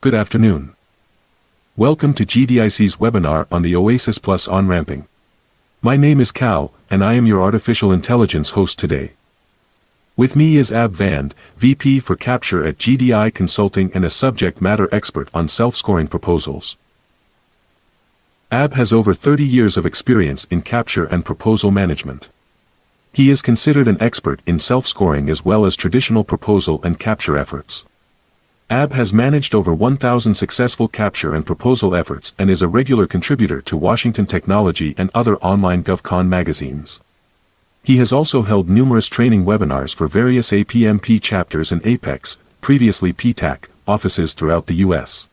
Good afternoon. Welcome to GDIC's webinar on the OASIS Plus on-ramping. My name is Cal, and I am your artificial intelligence host today. With me is Ab Vand, VP for Capture at GDI Consulting and a subject matter expert on self-scoring proposals. Ab has over 30 years of experience in capture and proposal management. He is considered an expert in self-scoring as well as traditional proposal and capture efforts. Ab has managed over 1,000 successful capture and proposal efforts and is a regular contributor to Washington Technology and other online GovCon magazines. He has also held numerous training webinars for various APMP chapters and APEX, previously PTAC, offices throughout the U.S.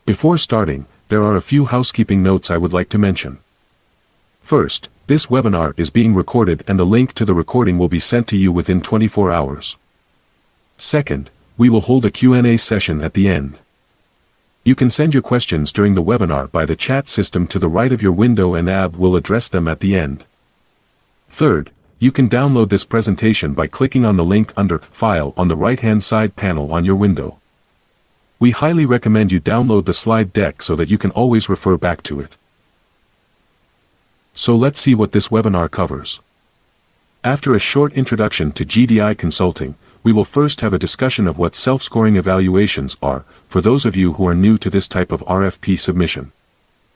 Before starting, there are a few housekeeping notes I would like to mention. First, this webinar is being recorded and the link to the recording will be sent to you within 24 hours. Second, we will hold a Q&A session at the end. You can send your questions during the webinar by the chat system to the right of your window and Ab will address them at the end. Third, you can download this presentation by clicking on the link under File on the right-hand side panel on your window. We highly recommend you download the slide deck so that you can always refer back to it. So let's see what this webinar covers. After a short introduction to GDI Consulting, we will first have a discussion of what self-scoring evaluations are, for those of you who are new to this type of RFP submission.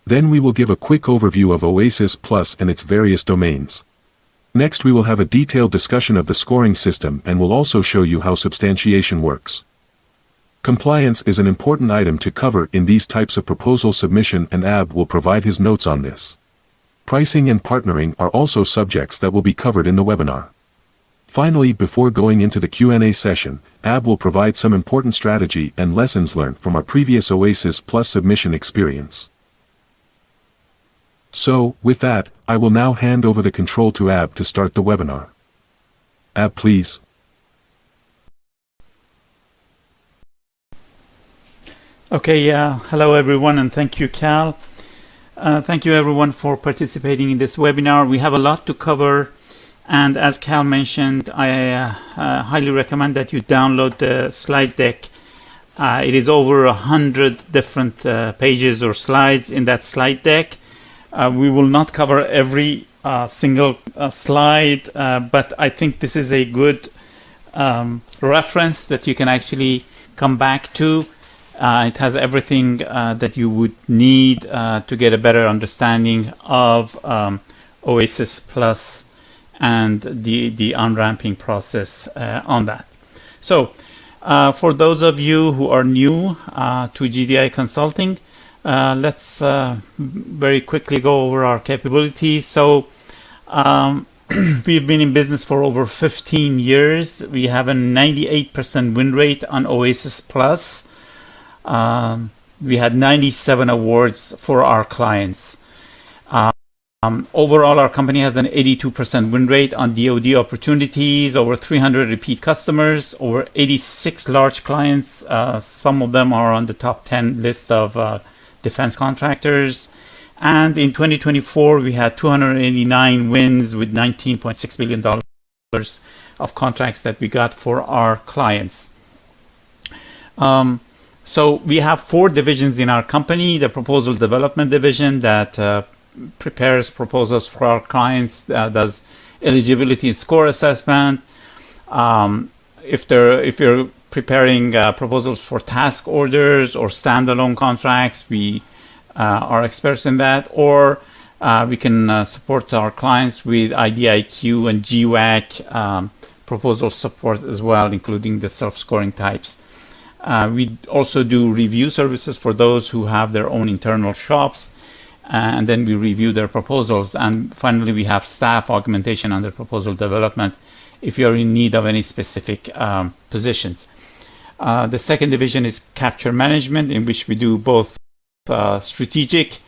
Then we will give a quick overview of OASIS Plus and its various domains. Next we will have a detailed discussion of the scoring system and will also show you how substantiation works. Compliance is an important item to cover in these types of proposal submission and Ab will provide his notes on this. Pricing and partnering are also subjects that will be covered in the webinar. Finally, before going into the Q&A session, Ab will provide some important strategy and lessons learned from our previous OASIS Plus submission experience. So, with that, I will now hand over the control to Ab to start the webinar. Ab, please. Okay, hello everyone and thank you, Cal. Thank you everyone for participating in this webinar. We have a lot to cover. And as Cal mentioned, I highly recommend that you download the slide deck. It is over 100 different pages or slides in that slide deck. We will not cover every single slide, but I think this is a good reference that you can actually come back to. It has everything that you would need to get a better understanding of OASIS Plus and the on-ramping process on that. So for those of you who are new to GDI Consulting, let's very quickly go over our capabilities. So we've been in business for over 15 years. We have a 98% win rate on OASIS Plus. We had 97 awards for our clients. Overall, our company has an 82% win rate on DoD opportunities, over 300 repeat customers, over 86 large clients. Some of them are on the top 10 list of defense contractors. And in 2024, we had 289 wins with $19.6 billion of contracts that we got for our clients. So we have 4 divisions in our company: the proposal development division that prepares proposals for our clients, does eligibility and score assessment. If you're preparing proposals for task orders or standalone contracts, we are experts in that. Or we can support our clients with IDIQ and GWAC proposal support as well, including the self-scoring types. We also do review services for those who have their own internal shops, and then we review their proposals. And finally, we have staff augmentation under proposal development if you're in need of any specific positions. The second division is capture management, in which we do both strategic,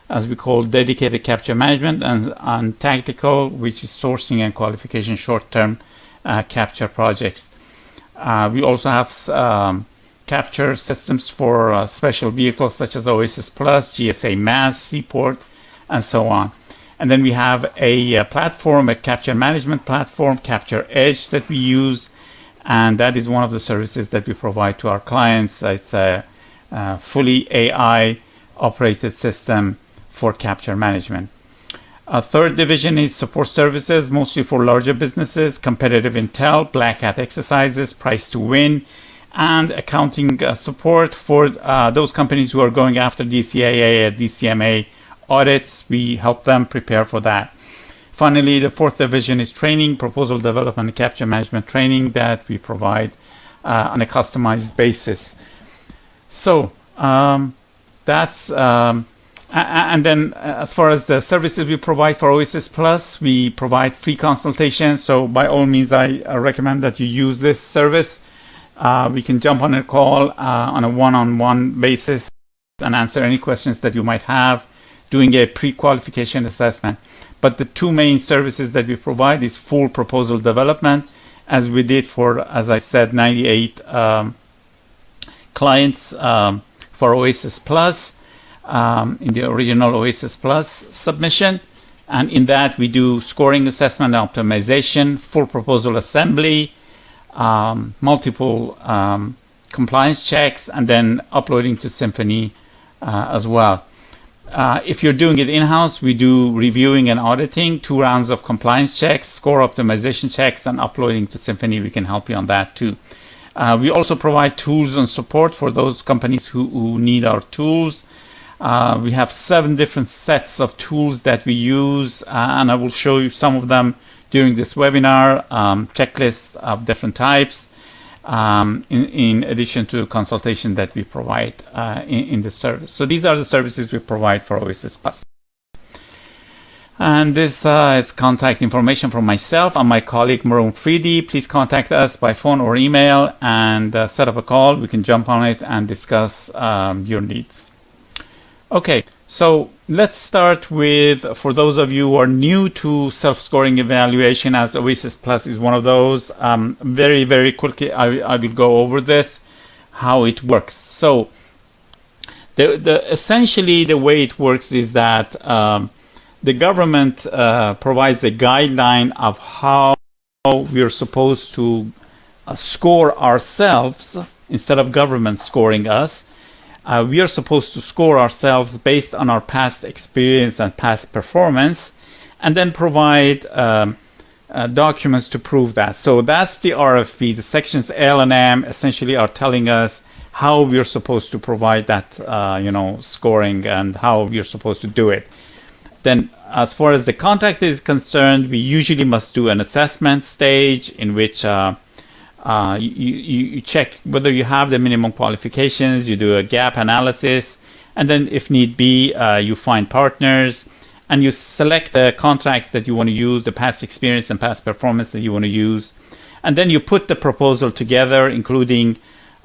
as we call dedicated capture management, and tactical, which is sourcing and qualification short-term capture projects. We also have capture systems for special vehicles such as OASIS Plus, GSA Mass, Seaport, and so on. And then we have a platform, a capture management platform, Capture Edge, that we use. And that is one of the services that we provide to our clients. It's a fully AI operated system for capture management. A third division is support services, mostly for larger businesses, competitive intel, black hat exercises, price to win, and accounting support for those companies who are going after DCAA and DCMA audits. We help them prepare for that. Finally, the fourth division is training, proposal development, and capture management training that we provide on a customized basis. So that's and then as far as the services we provide for OASIS Plus, we provide free consultations. So by all means, I recommend that you use this service. We can jump on a call on a one-on-one basis and answer any questions that you might have, doing a pre-qualification assessment. But the two main services that we provide is full proposal development, as we did for, as I said, 98 clients for OASIS Plus in the original OASIS Plus submission. And in that, we do scoring assessment and optimization, full proposal assembly, multiple compliance checks, and then uploading to Symphony as well. If you're doing it in-house, we do reviewing and auditing, 2 rounds of compliance checks, score optimization checks, and uploading to Symphony. We can help you on that too. We also provide tools and support for those companies who need our tools. We have 7 different sets of tools that we use, and I will show you some of them during this webinar, checklists of different types, in addition to consultation that we provide in the service. So these are the services we provide for OASIS Plus. And this is contact information from myself and my colleague Maroon Freedy. Please contact us by phone or email and set up a call. We can jump on it and discuss your needs. Okay, so let's start with, for those of you who are new to self-scoring evaluation, as OASIS Plus is one of those, very, very quickly, I will go over this, how it works. So essentially the way it works is that the government provides a guideline of how we're supposed to score ourselves instead of government scoring us. We are supposed to score ourselves based on our past experience and past performance, and then provide documents to prove that. So that's the RFP. The sections L and M essentially are telling us how we're supposed to provide that, scoring and how we're supposed to do it. Then, as far as the contract is concerned, we usually must do an assessment stage in which you check whether you have the minimum qualifications, you do a gap analysis, and then if need be, you find partners, and you select the contracts that you want to use, the past experience and past performance that you want to use, and then you put the proposal together, including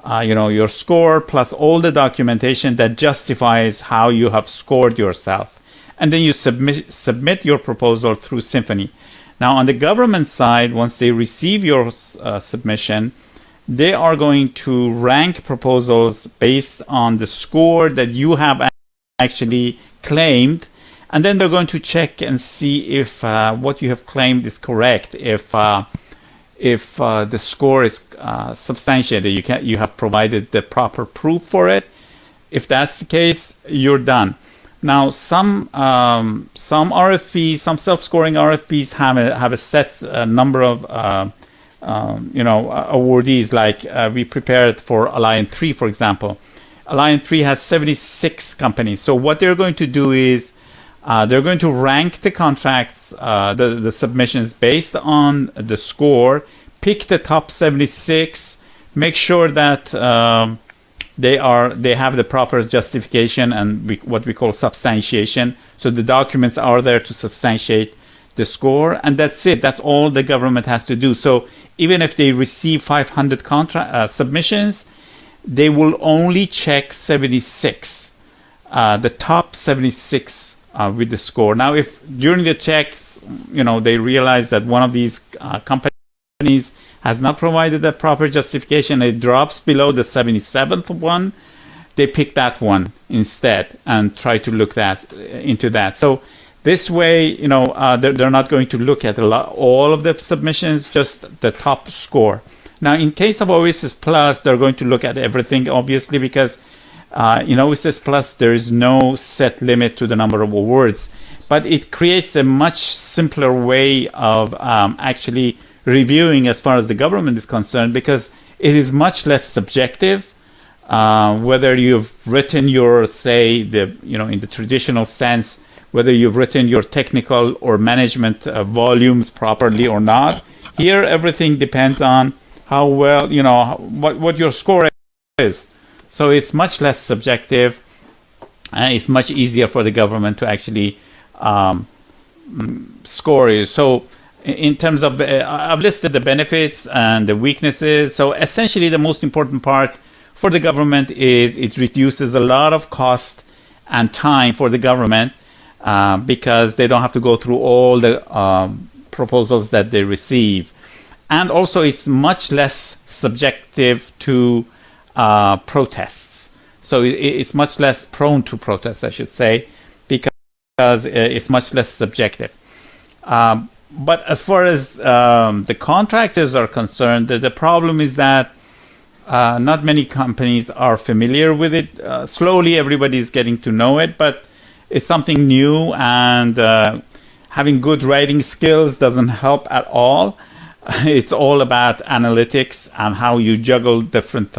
your score plus all the documentation that justifies how you have scored yourself, and then you submit your proposal through Symphony. Now, on the government side, once they receive your submission, they are going to rank proposals based on the score that you have actually claimed, and then they're going to check and see if what you have claimed is correct. If the score is substantiated, you have provided the proper proof for it. If that's the case, you're done. Now, some RFPs, some self-scoring RFPs have a set number of awardees. Like we prepared for Alliant 3, for example. Alliant 3 has 76 companies. So what they're going to do is they're going to rank the contracts, the submissions based on the score, pick the top 76, make sure that they have the proper justification and what we call substantiation. So the documents are there to substantiate the score, and that's it. That's all the government has to do. So even if they receive 500 submissions, they will only check 76, the top 76 with the score. Now, if during the checks, they realize that one of these companies has not provided a proper justification, it drops below the 77th one, they pick that one instead and try to look into that. So this way, they're not going to look at all of the submissions, just the top score. Now, in case of OASIS Plus, they're going to look at everything, obviously, because in OASIS Plus, there is no set limit to the number of awards, but it creates a much simpler way of actually reviewing as far as the government is concerned, because it is much less subjective. Whether you've written your, say, in the traditional sense, whether you've written your technical or management volumes properly or not. Here, everything depends on how well, what your score is. So it's much less subjective, and it's much easier for the government to actually score you. So in terms of, I've listed the benefits and the weaknesses. So essentially, the most important part for the government is it reduces a lot of cost and time for the government, because they don't have to go through all the proposals that they receive. And also, it's much less subjective to protests. So it's much less prone to protests, I should say, because it's much less subjective. But as far as the contractors are concerned, the problem is that not many companies are familiar with it. Slowly, everybody is getting to know it, but it's something new, and having good writing skills doesn't help at all. It's all about analytics and how you juggle different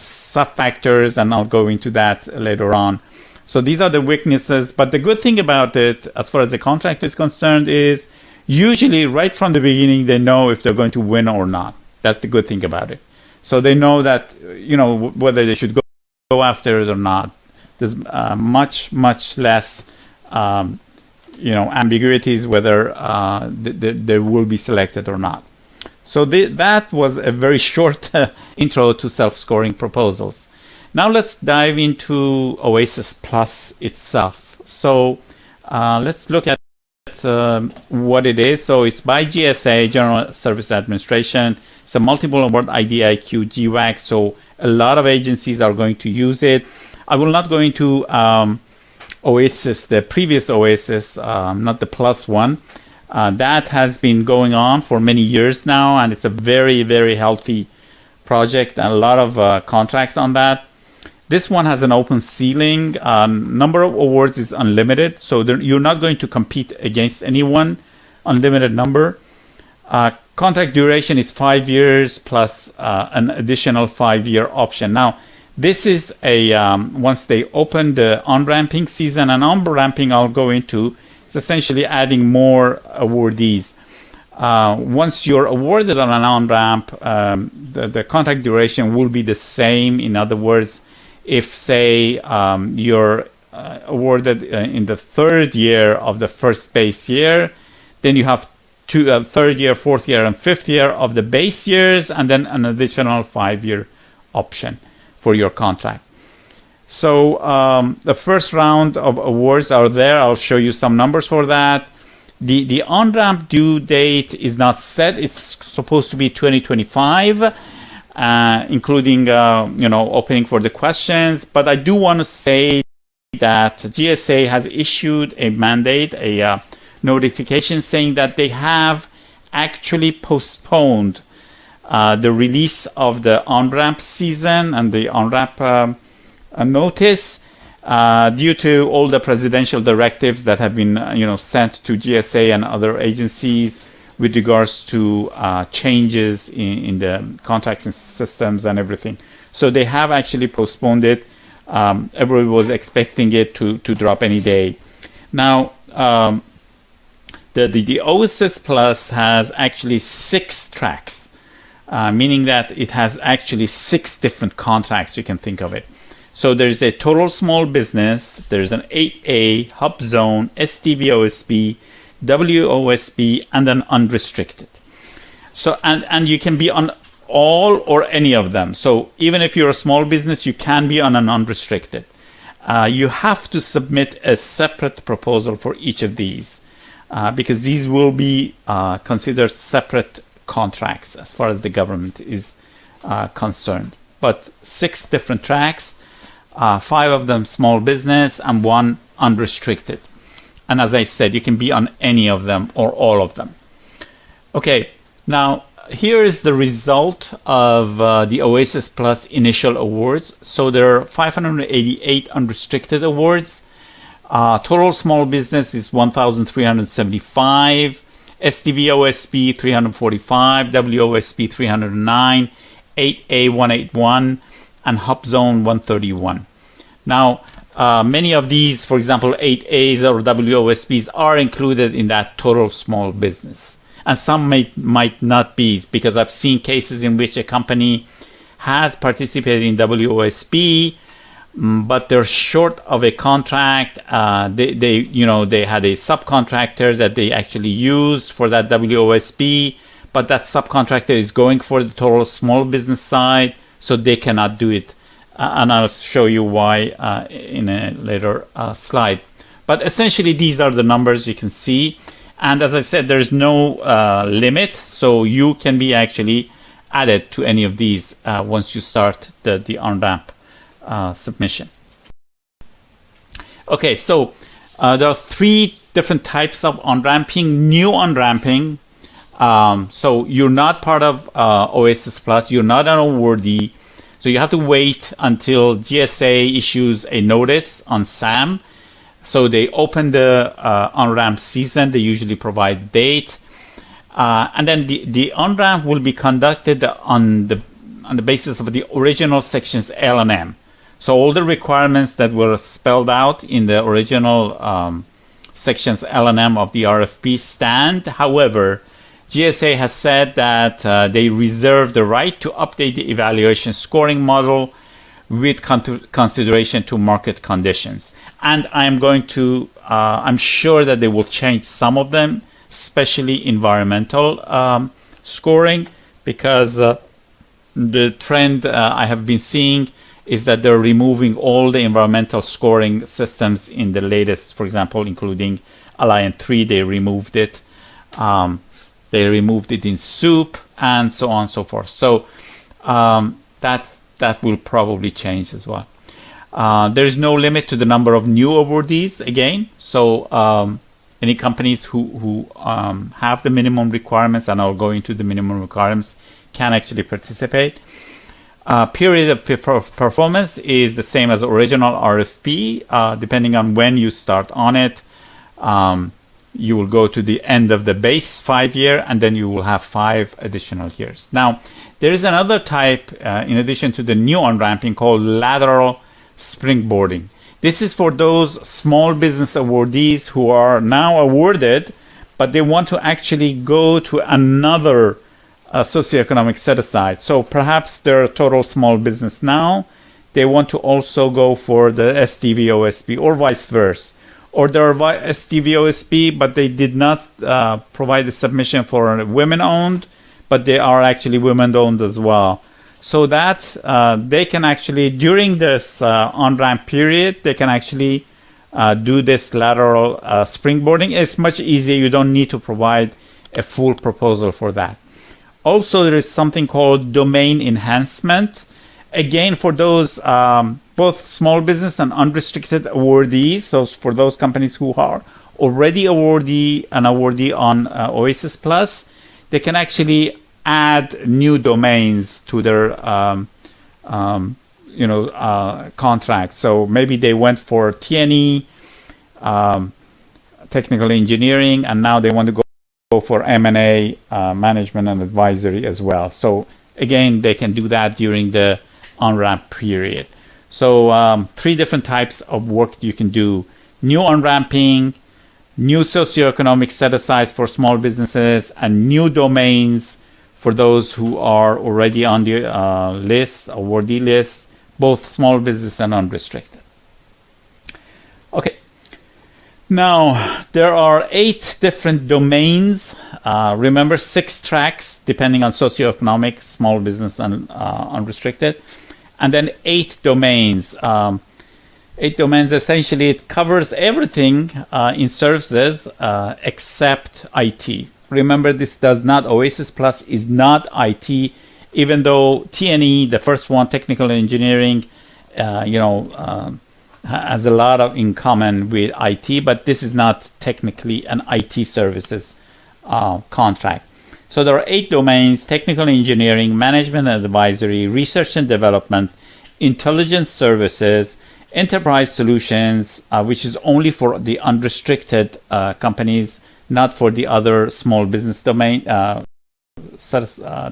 sub-factors, and I'll go into that later on. So these are the weaknesses, but the good thing about it, as far as the contract is concerned, is usually right from the beginning, they know if they're going to win or not. That's the good thing about it. So they know that, whether they should go after it or not. There's much less, ambiguities whether they will be selected or not. So that was a very short intro to self-scoring proposals. Now let's dive into OASIS Plus itself. So let's look at what it is. So it's by GSA, General Service Administration. It's a multiple award IDIQ GWAC. So a lot of agencies are going to use it. I will not go into OASIS, the previous OASIS, not the Plus one. That has been going on for many years now, and it's a very, very healthy project, and a lot of contracts on that. This one has an open ceiling. Number of awards is unlimited, so you're not going to compete against anyone. Unlimited number. Contract duration is 5 years plus an additional 5-year option. Now, this is a once they open the on-ramping season, and on-ramping I'll go into, it's essentially adding more awardees. Once you're awarded on an on-ramp, the contract duration will be the same. In other words, if, say, you're awarded in the third year of the first base year, then you have third year, fourth year, and fifth year of the base years, and then an additional 5-year option for your contract. So the first round of awards are there. I'll show you some numbers for that. The on-ramp due date is not set. It's supposed to be 2025, including opening for the questions. But I do want to say that GSA has issued a mandate, a notification saying that they have actually postponed the release of the on-ramp season and the on-ramp notice due to all the presidential directives that have been sent to GSA and other agencies with regards to changes in the contracting systems and everything. So they have actually postponed it. Everybody was expecting it to drop any day. Now, the OASIS Plus has actually 6 tracks, meaning that it has actually 6 different contracts, you can think of it. So there's a total small business, there's an 8A, Hub Zone, STV OSB, WOSB, and an unrestricted. So, and you can be on all or any of them. So even if you're a small business, you can be on an unrestricted. You have to submit a separate proposal for each of these because these will be considered separate contracts as far as the government is concerned. But 6 different tracks, 5 of them small business and 1 unrestricted. And as I said, you can be on any of them or all of them. Okay, now here is the result of the OASIS Plus initial awards. So there are 588 unrestricted awards. Total small business is 1,375. STV OSP 345, WOSP 309, 8A 181, and Hub Zone 131. Now, many of these, for example, 8As or WOSPs are included in that total small business. And some might not be, because I've seen cases in which a company has participated in WOSP, but they're short of a contract. They had a subcontractor that they actually used for that WOSP, but that subcontractor is going for the total small business side, so they cannot do it. And I'll show you why in a later slide. But essentially, these are the numbers you can see. And as I said, there's no limit, so you can be actually added to any of these once you start the on-ramp submission. Okay, so there are 3 different types of on-ramping. New on-ramping, so you're not part of OASIS Plus, you're not an awardee, so you have to wait until GSA issues a notice on SAM. So they open the on-ramp season, they usually provide date, and then the on-ramp will be conducted on the basis of the original sections L and M. So all the requirements that were spelled out in the original sections L and M of the RFP stand. However, GSA has said that they reserve the right to update the evaluation scoring model with consideration to market conditions. And I'm sure that they will change some of them, especially environmental scoring, because the trend I have been seeing is that they're removing all the environmental scoring systems in the latest, for example, including Alliant 3, they removed it. They removed it in SOUP and so on and so forth. So that will probably change as well. There's no limit to the number of new awardees again. So any companies who have the minimum requirements and are going to the minimum requirements can actually participate. Period of performance is the same as original RFP. Depending on when you start on it, you will go to the end of the base 5-year, and then you will have 5 additional years. Now, there is another type, in addition to the new on-ramping, called lateral springboarding. This is for those small business awardees who are now awarded, but they want to actually go to another socioeconomic set-aside. So perhaps they're a total small business now. They want to also go for the STV OSP or vice versa. Or they're STV OSP, but they did not provide the submission for women-owned, but they are actually women-owned as well. So that they can actually, during this on-ramp period, they can actually do this lateral springboarding. It's much easier. You don't need to provide a full proposal for that. Also, there is something called domain enhancement. Again, for those both small business and unrestricted awardees, so for those companies who are already awardee on OASIS Plus, they can actually add new domains to their contract. So maybe they went for T&E, technical engineering, and now they want to go for M&A, management and advisory as well. So again, they can do that during the on-ramp period. So 3 different types of work you can do: new on-ramping, new socioeconomic set-asides for small businesses, and new domains for those who are already on the awardee list, both small business and unrestricted. Okay. Now, there are 8 different domains. Remember, 6 tracks, depending on socioeconomic, small business, and unrestricted. And then 8 domains. 8 domains, essentially, it covers everything in services except IT. Remember, this does not, OASIS Plus is not IT, even though T&E, the first one, technical engineering, has a lot of in common with IT, but this is not technically an IT services contract. So there are 8 domains: technical engineering, management and advisory, research and development, intelligence services, enterprise solutions, which is only for the unrestricted companies, not for the other small business domain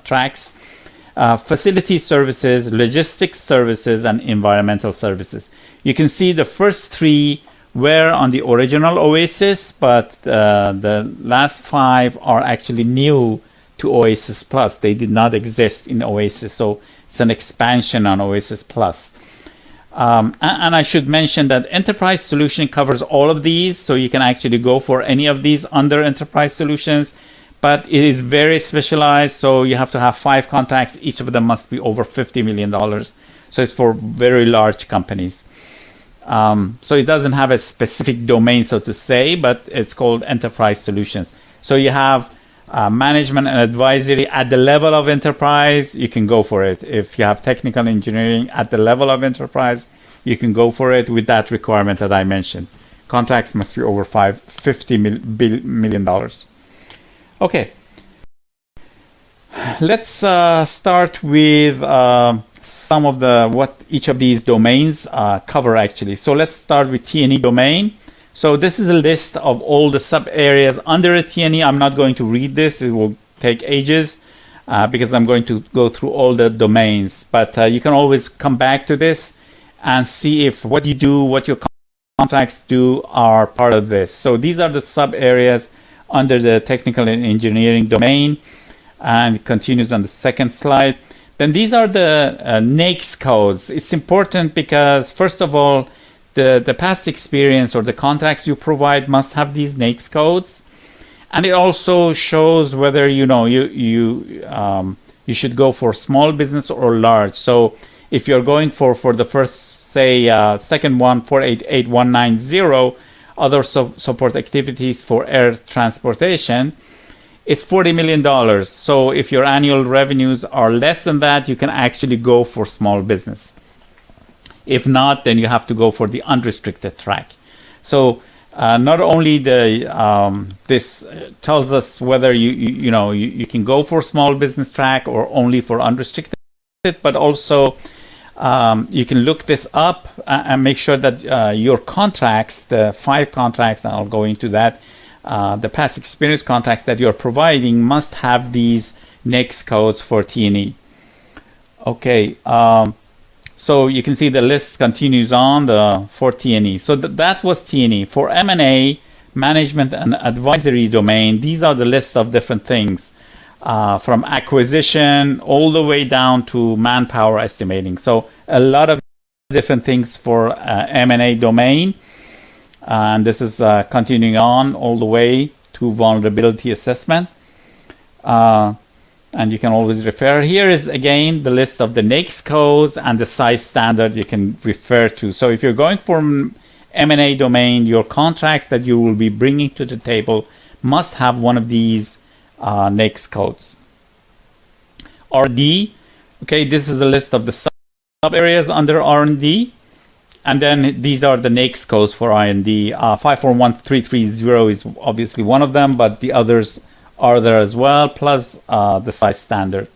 tracks, facility services, logistics services, and environmental services. You can see the first 3 were on the original OASIS, but the last 5 are actually new to OASIS Plus. They did not exist in OASIS, so it's an expansion on OASIS Plus. And I should mention that Enterprise Solution covers all of these, so you can actually go for any of these under Enterprise Solutions, but it is very specialized, so you have to have 5 contracts. Each of them must be over $50 million. So it's for very large companies. So it doesn't have a specific domain, so to say, but it's called Enterprise Solutions. So you have management and advisory at the level of enterprise, you can go for it. If you have technical engineering at the level of enterprise, you can go for it with that requirement that I mentioned. Contracts must be over $50 million. Okay. Let's start with some of what each of these domains cover actually. So let's start with T&E domain. So this is a list of all the sub areas under a T&E. I'm not going to read this. It will take ages because I'm going to go through all the domains. But you can always come back to this and see if what you do, what your contracts do are part of this. So these are the sub areas under the technical and engineering domain, and it continues on the second slide. Then these are the NAICS codes. It's important because, first of all, the past experience or the contracts you provide must have these NAICS codes, and it also shows whether you should go for small business or large. So if you're going for the first, say, second one, 488190, other support activities for air transportation, it's $40 million. So if your annual revenues are less than that, you can actually go for small business. If not, then you have to go for the unrestricted track. So not only this tells us whether you can go for small business track or only for unrestricted, but also you can look this up and make sure that your contracts, the 5 contracts, and I'll go into that, the past experience contracts that you're providing must have these NAICS codes for T&E. Okay. So you can see the list continues on for T&E. So that was T&E. For M&A, management and advisory domain, these are the lists of different things, from acquisition all the way down to manpower estimating. So a lot of different things for M&A domain. And this is continuing on all the way to vulnerability assessment. And you can always refer. Here is again the list of the NAICS codes and the size standard you can refer to. So if you're going for M&A domain, your contracts that you will be bringing to the table must have one of these NAICS codes. R&D, okay, this is a list of the sub areas under R&D. And then these are the NAICS codes for R&D. 541330 is obviously one of them, but the others are there as well, plus the size standard.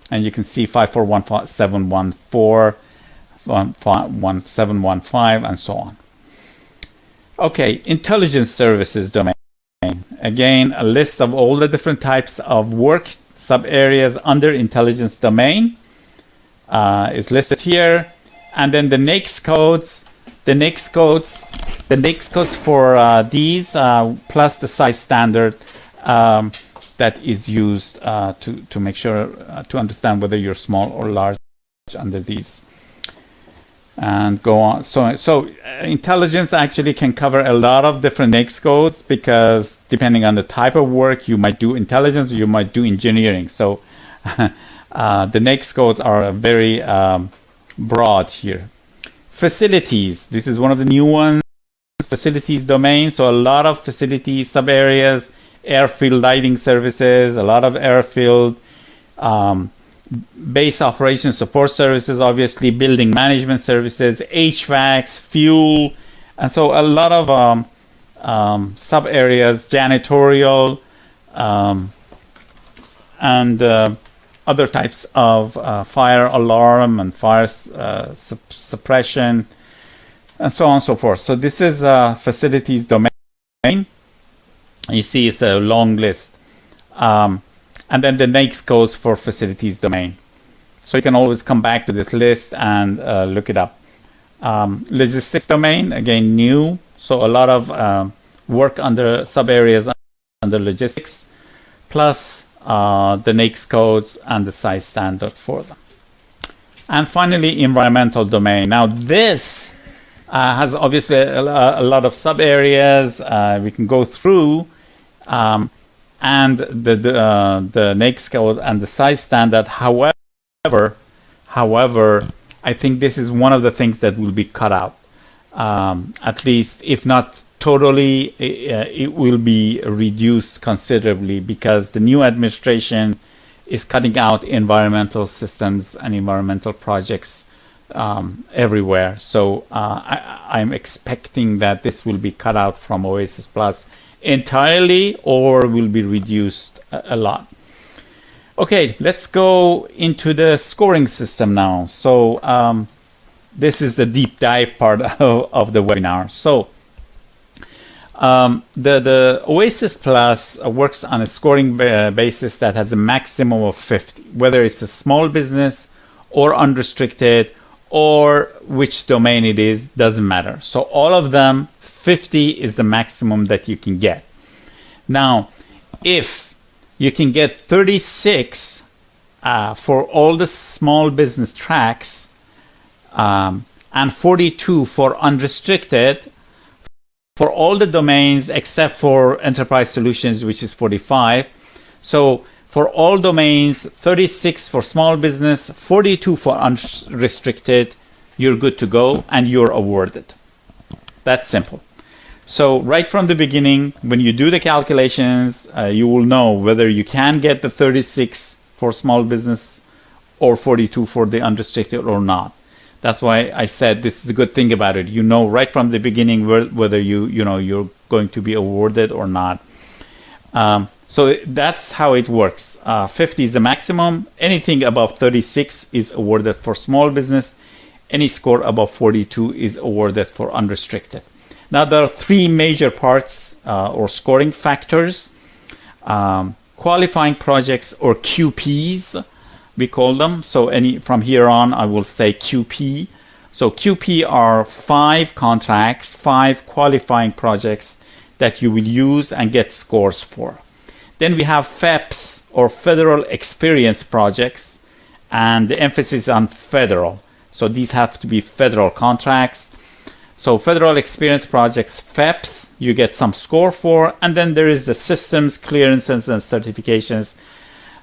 And you can see 541714, 1715, and so on. Okay, intelligence services domain. Again, a list of all the different types of work sub-areas under intelligence domain is listed here. And then the NAICS codes, the NAICS codes for these, plus the size standard that is used to make sure to understand whether you're small or large under these. And go on. So intelligence actually can cover a lot of different NAICS codes, because depending on the type of work, you might do intelligence or you might do engineering. So the NAICS codes are very broad here. Facilities, this is one of the new ones, facilities domain. So a lot of facility sub areas, airfield lighting services, a lot of airfield, base operations support services, obviously building management services, HVACs, fuel, and so a lot of sub areas, janitorial, and other types of fire alarm and fire suppression, and so on and so forth. So this is facilities domain. You see it's a long list. And then the next goes for facilities domain. So you can always come back to this list and look it up. Logistics domain, again, new. So a lot of work under sub areas under logistics, plus the NAICS codes and the size standard for them. And finally, environmental domain. Now this has obviously a lot of sub areas we can go through, and the NAICS code and the size standard. However, I think this is one of the things that will be cut out. At least, if not totally, it will be reduced considerably, because the new administration is cutting out environmental systems and environmental projects everywhere. So I'm expecting that this will be cut out from OASIS Plus entirely, or will be reduced a lot. Okay, let's go into the scoring system now. So this is the deep dive part of the webinar. So the OASIS Plus works on a scoring basis that has a maximum of 50, whether it's a small business or unrestricted, or which domain it is, doesn't matter. So all of them, 50 is the maximum that you can get. Now, if you can get 36 for all the small business tracks, and 42 for unrestricted, for all the domains except for enterprise solutions, which is 45. So for all domains, 36 for small business, 42 for unrestricted, you're good to go and you're awarded. That's simple. So right from the beginning, when you do the calculations, you will know whether you can get the 36 for small business or 42 for the unrestricted or not. That's why I said this is a good thing about it. You know right from the beginning whether you're going to be awarded or not. So that's how it works. 50 is the maximum. Anything above 36 is awarded for small business. Any score above 42 is awarded for unrestricted. Now there are three major parts or scoring factors. Qualifying projects, or QPs, we call them. So from here on, I will say QP. So QP are 5 contracts, 5 qualifying projects that you will use and get scores for. Then we have FEPs, or Federal Experience Projects, and the emphasis on federal. So these have to be federal contracts. So Federal Experience Projects, FEPs, you get some score for. And then there is the systems, clearances, and certifications.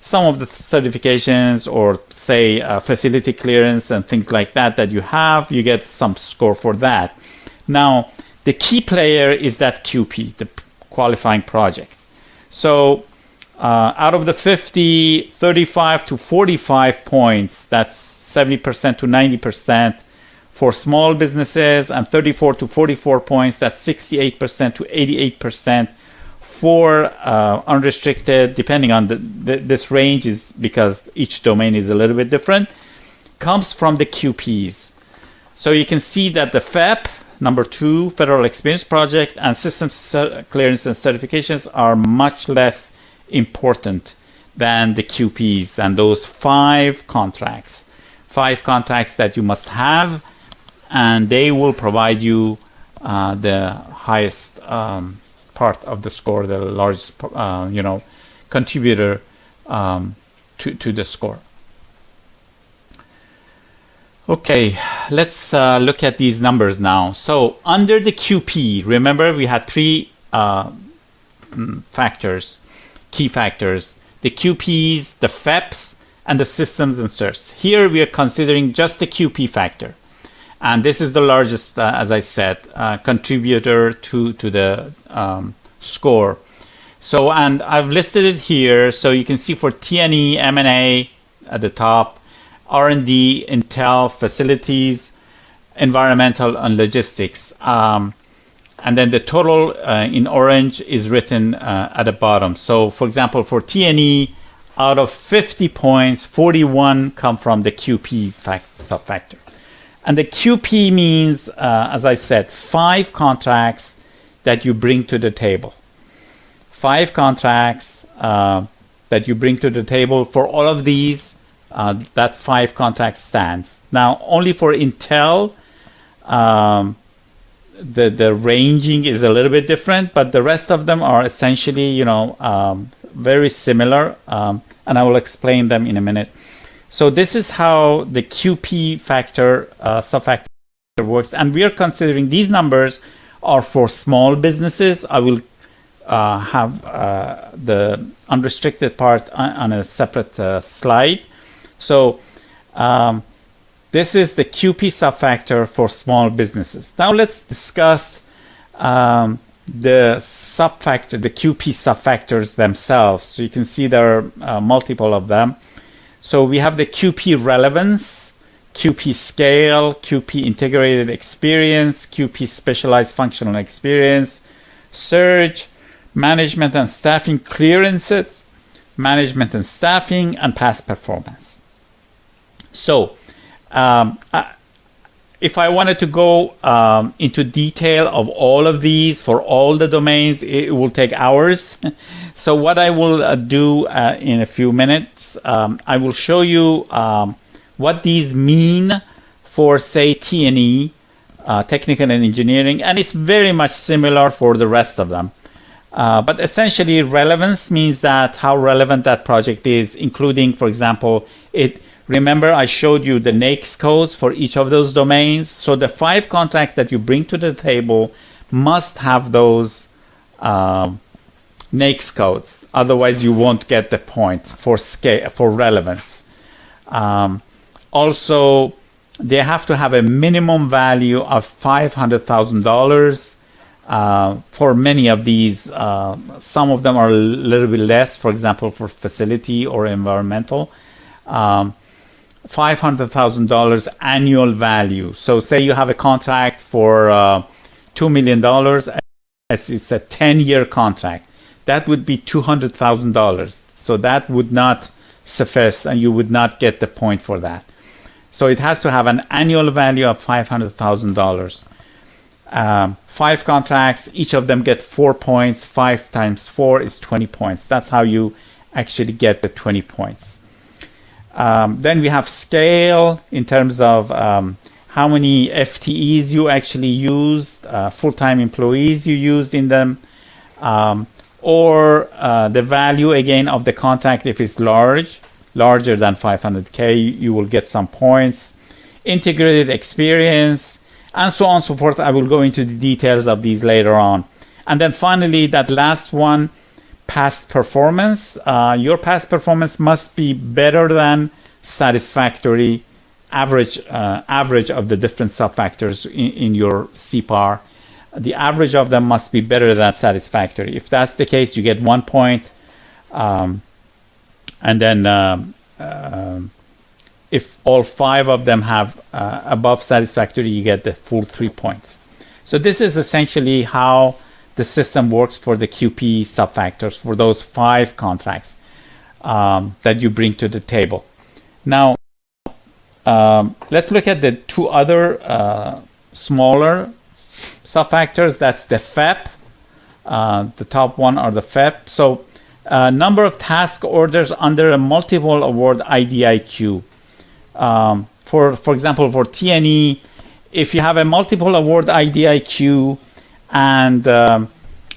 Some of the certifications, or say facility clearance and things like that you have, you get some score for that. Now, the key player is that QP, the qualifying project. So out of the 50, 35 to 45 points, that's 70% to 90% for small businesses, and 34 to 44 points, that's 68% to 88% for unrestricted, depending on this range is because each domain is a little bit different, comes from the QPs. So you can see that the FEP, number 2, Federal Experience Project, and Systems Clearance and Certifications are much less important than the QPs, than those 5 contracts. 5 contracts that you must have, and they will provide you the highest part of the score, the largest contributor to the score. Okay, let's look at these numbers now. So under the QP, remember we had 3 factors, key factors: the QPs, the FEPs, and the systems and certs. Here we are considering just the QP factor. And this is the largest, as I said, contributor to the score. So, and I've listed it here. So you can see for T&E, M&A at the top, R&D, Intel, facilities, environmental, and logistics. And then the total in orange is written at the bottom. So for example, for T&E, out of 50 points, 41 come from the QP sub-factor. And the QP means, as I said, 5 contracts that you bring to the table. 5 contracts that you bring to the table. For all of these, that 5 contracts stands. Now, only for Intel, the ranging is a little bit different, but the rest of them are essentially, very similar, and I will explain them in a minute. So this is how the QP factor, sub-factor works, and we are considering these numbers are for small businesses. I will have the unrestricted part on a separate slide. So this is the QP sub-factor for small businesses. Now let's discuss the sub-factor, the QP sub-factors themselves. So you can see there are multiple of them. So we have the QP relevance, QP scale, QP integrated experience, QP specialized functional experience, surge, management and staffing clearances, management and staffing, and past performance. So if I wanted to go into detail of all of these for all the domains, it will take hours. So what I will do in a few minutes, I will show you what these mean for, say, T&E, technical and engineering, and it's very much similar for the rest of them. But essentially, relevance means that how relevant that project is, including, for example, remember I showed you the NAICS codes for each of those domains. So the 5 contracts that you bring to the table must have those NAICS codes. Otherwise, you won't get the point for scale, for relevance. Also, they have to have a minimum value of $500,000. For many of these, some of them are a little bit less, for example, for facility or environmental. $500,000 annual value. So say you have a contract for $2 million, as it's a 10-year contract. That would be $200,000. So that would not suffice, and you would not get the point for that. So it has to have an annual value of $500,000. 5 contracts, each of them get 4 points. 5 times 4 is 20 points. That's how you actually get the 20 points. Then we have scale in terms of how many FTEs you actually used, full-time employees you used in them, or the value again of the contract. If it's larger than 500K, you will get some points. Integrated experience, and so on and so forth. I will go into the details of these later on. And then finally, that last one, past performance. Your past performance must be better than satisfactory, average of the different sub-factors in your CPAR. The average of them must be better than satisfactory. If that's the case, you get 1 point. And then if all 5 of them have above satisfactory, you get the full 3 points. So this is essentially how the system works for the QP sub-factors for those 5 contracts that you bring to the table. Now, let's look at the 2 other smaller sub-factors. That's the FEP. The top one are the FEP. So number of task orders under a multiple award IDIQ. For example, for T&E, if you have a multiple award IDIQ and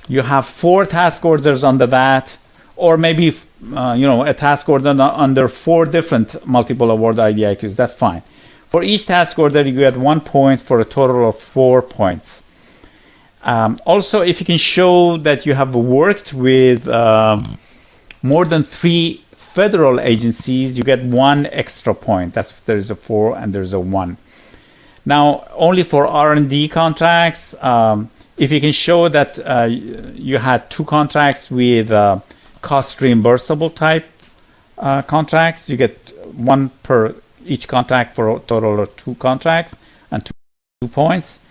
you have 4 task orders under that, or maybe a task order under 4 different multiple award IDIQs, that's fine. For each task order, you get 1 point for a total of 4 points. Also, if you can show that you have worked with more than 3 federal agencies, you get 1 extra point. There's a 4 and there's a 1. Now, only for R&D contracts, if you can show that you had 2 contracts with cost reimbursable type contracts, you get 1 per each contract for a total of 2 contracts and 2 points.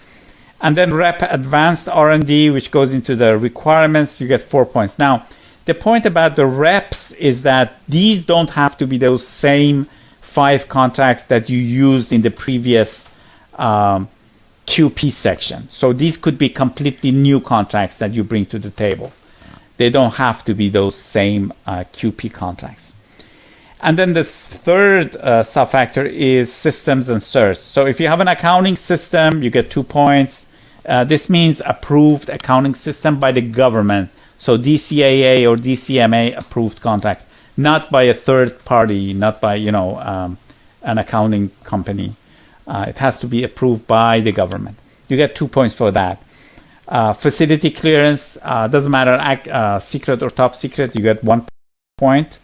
And then rep advanced R&D, which goes into the requirements, you get 4 points. Now, The point about the reps is that these don't have to be those same 5 contracts that you used in the previous QP section. So these could be completely new contracts that you bring to the table. They don't have to be those same QP contracts. And then the third sub-factor is systems and certs. So if you have an accounting system, you get 2 points. This means approved accounting system by the government. So DCAA or DCMA approved contracts, not by a third party, not by an accounting company. It has to be approved by the government. You get 2 points for that. Facility clearance, doesn't matter, secret or top secret, you get 1 point.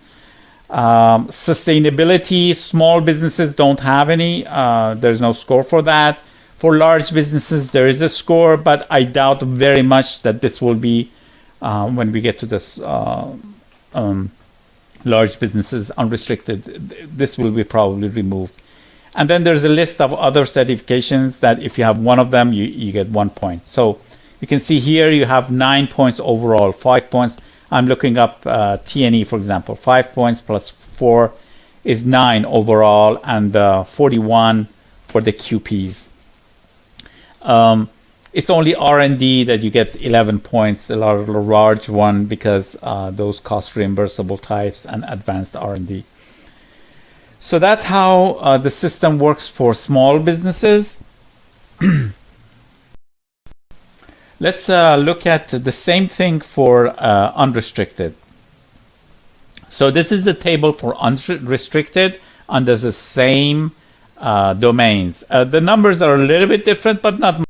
Sustainability, small businesses don't have any. There's no score for that. For large businesses, there is a score, but I doubt very much that this will be, when we get to this large businesses unrestricted, this will be probably removed. And then there's a list of other certifications that if you have one of them, you get 1 point. So you can see here you have 9 points overall, 5 points. I'm looking up T&E, for example. 5 points plus 4 is 9 overall, and 41 for the QPs. It's only R&D that you get 11 points, a large one, because those cost reimbursable types and advanced R&D. So that's how the system works for small businesses. Let's look at the same thing for unrestricted. So this is the table for unrestricted under the same domains. The numbers are a little bit different, but not much.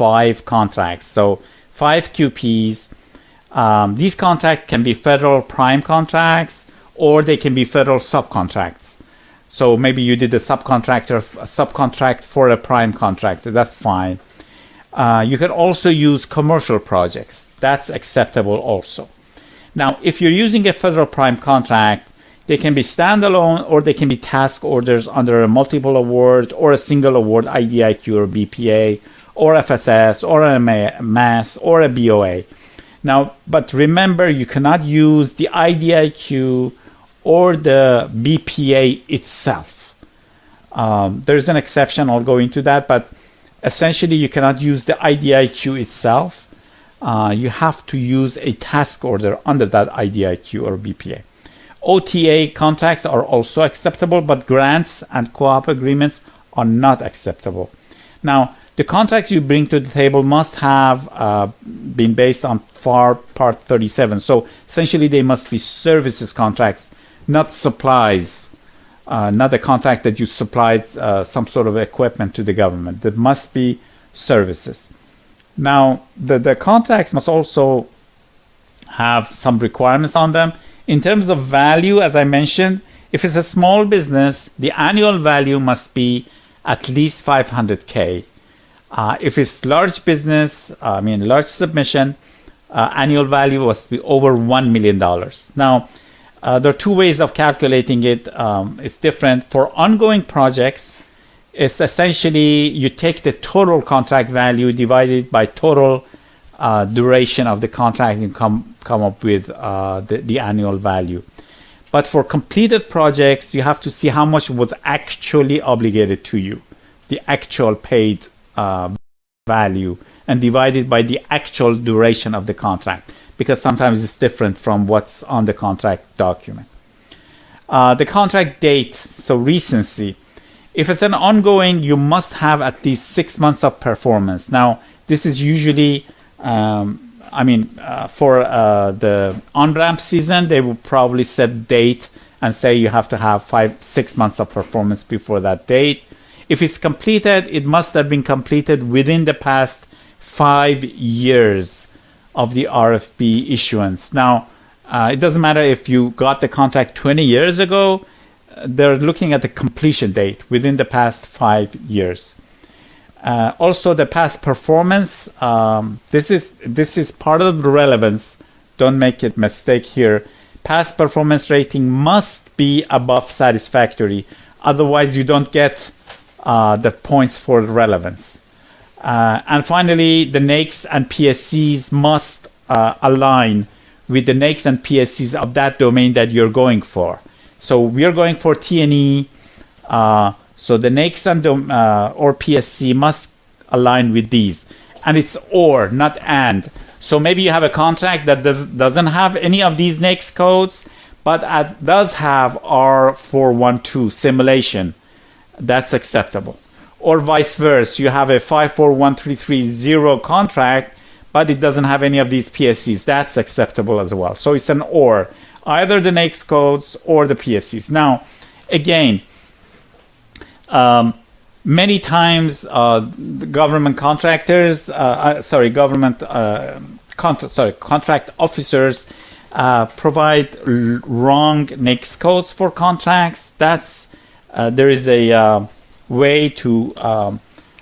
5 contracts. So 5 QPs. These contracts can be federal prime contracts, or they can be federal subcontracts. So maybe you did a subcontract for a prime contractor. That's fine. You can also use commercial projects. That's acceptable also. Now, if you're using a federal prime contract, they can be standalone or they can be task orders under a multiple award or a single award IDIQ or BPA or FSS or a MAS or a BOA. Now, but remember, you cannot use the IDIQ or the BPA itself. There's an exception, I'll go into that, but essentially you cannot use the IDIQ itself. You have to use a task order under that IDIQ or BPA. OTA contracts are also acceptable, but grants and co-op agreements are not acceptable. Now, the contracts you bring to the table must have been based on FAR Part 37. So essentially they must be services contracts, not supplies, not a contract that you supplied some sort of equipment to the government. That must be services. Now, the contracts must also have some requirements on them. In terms of value, as I mentioned, if it's a small business, the annual value must be at least 500K. If it's large business, large submission, annual value must be over $1 million. Now, there are 2 ways of calculating it. It's different. For ongoing projects, it's essentially you take the total contract value divided by total duration of the contract and come up with the annual value. But for completed projects, you have to see how much was actually obligated to you, the actual paid value, and divided by the actual duration of the contract, because sometimes it's different from what's on the contract document. The contract date, so recency. If it's an ongoing, you must have at least 6 months of performance. Now, this is usually, for the on-ramp season, they will probably set date and say you have to have 6 months of performance before that date. If it's completed, it must have been completed within the past 5 years of the RFP issuance. Now, it doesn't matter if you got the contract 20 years ago, they're looking at the completion date within the past 5 years. Also, the past performance, this is part of the relevance. Don't make a mistake here. Past performance rating must be above satisfactory. Otherwise, you don't get the points for relevance. And finally, the NAICS and PSCs must align with the NAICS and PSCs of that domain that you're going for. So we are going for T&E. So the NAICS and or PSC must align with these. And it's or, not and. So maybe you have a contract that doesn't have any of these NAICS codes, but does have R412 simulation. That's acceptable. Or vice versa, you have a 541330 contract, but it doesn't have any of these PSCs. That's acceptable as well. So it's an or, either the NAICS codes or the PSCs. Now, again, many times the government contractors, contract officers provide wrong NAICS codes for contracts. There is a way to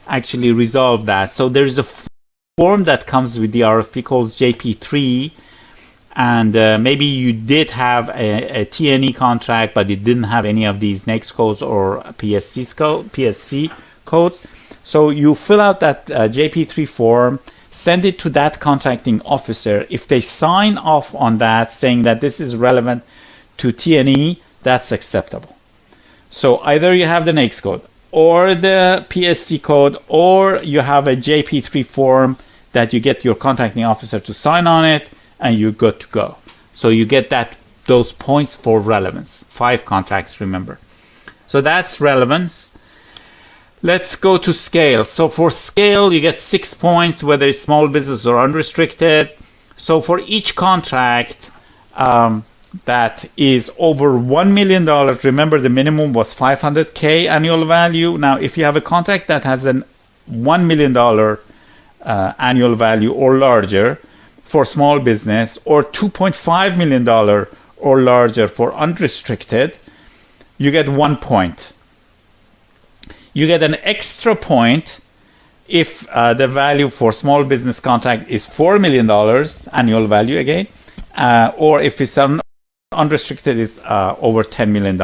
actually resolve that. So there is a form that comes with the RFP called JP3, and maybe you did have a T&E contract, but it didn't have any of these NAICS codes or PSC codes. So you fill out that JP3 form, send it to that contracting officer. If they sign off on that, saying that this is relevant to T&E, that's acceptable. So either you have the NAICS code or the PSC code, or you have a JP3 form that you get your contracting officer to sign on it, and you're good to go. So you get those points for relevance. 5 contracts, remember. So that's relevance. Let's go to scale. So for scale, you get 6 points, whether it's small business or unrestricted. So for each contract that is over $1 million, remember the minimum was $500K annual value. Now, if you have a contract that has a $1 million annual value or larger for small business, or $2.5 million or larger for unrestricted, you get 1 point. You get an extra point if the value for small business contract is $4 million annual value again, or if it's unrestricted is over $10 million.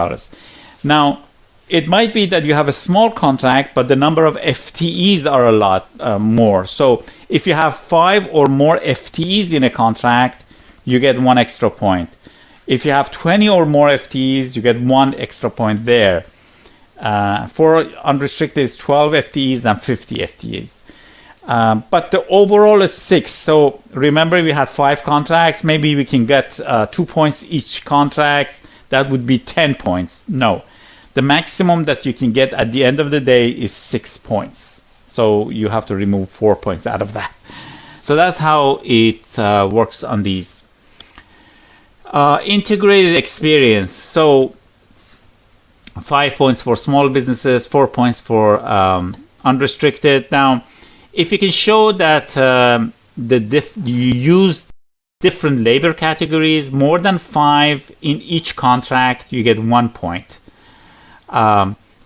Now, it might be that you have a small contract, but the number of FTEs are a lot more. So if you have 5 or more FTEs in a contract, you get 1 extra point. If you have 20 or more FTEs, you get 1 extra point there. For unrestricted, it's 12 FTEs and 50 FTEs. But the overall is 6. So remember, we had 5 contracts. Maybe we can get 2 points each contract. That would be 10 points. No. The maximum that you can get at the end of the day is 6 points. So you have to remove 4 points out of that. So that's how it works on these. Integrated experience. So 5 points for small businesses, 4 points for unrestricted. Now, if you can show that you use different labor categories, more than 5 in each contract, you get 1 point.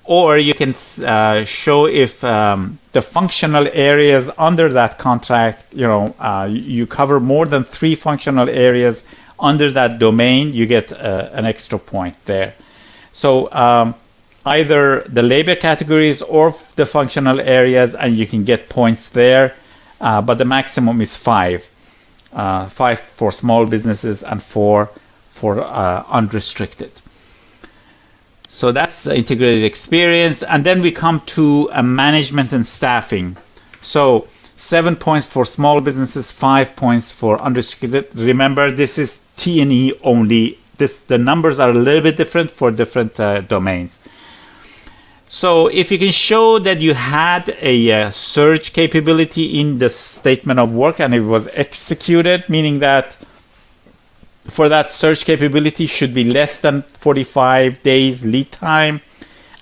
Or you can show if the functional areas under that contract, you cover more than 3 functional areas under that domain, you get an extra point there. So either the labor categories or the functional areas, and you can get points there, but the maximum is 5. 5 for small businesses and 4 for unrestricted. So that's integrated experience. And then we come to management and staffing. So 7 points for small businesses, 5 points for unrestricted. Remember, this is T&E only. The numbers are a little bit different for different domains. So if you can show that you had a search capability in the statement of work and it was executed, meaning that for that search capability should be less than 45 days lead time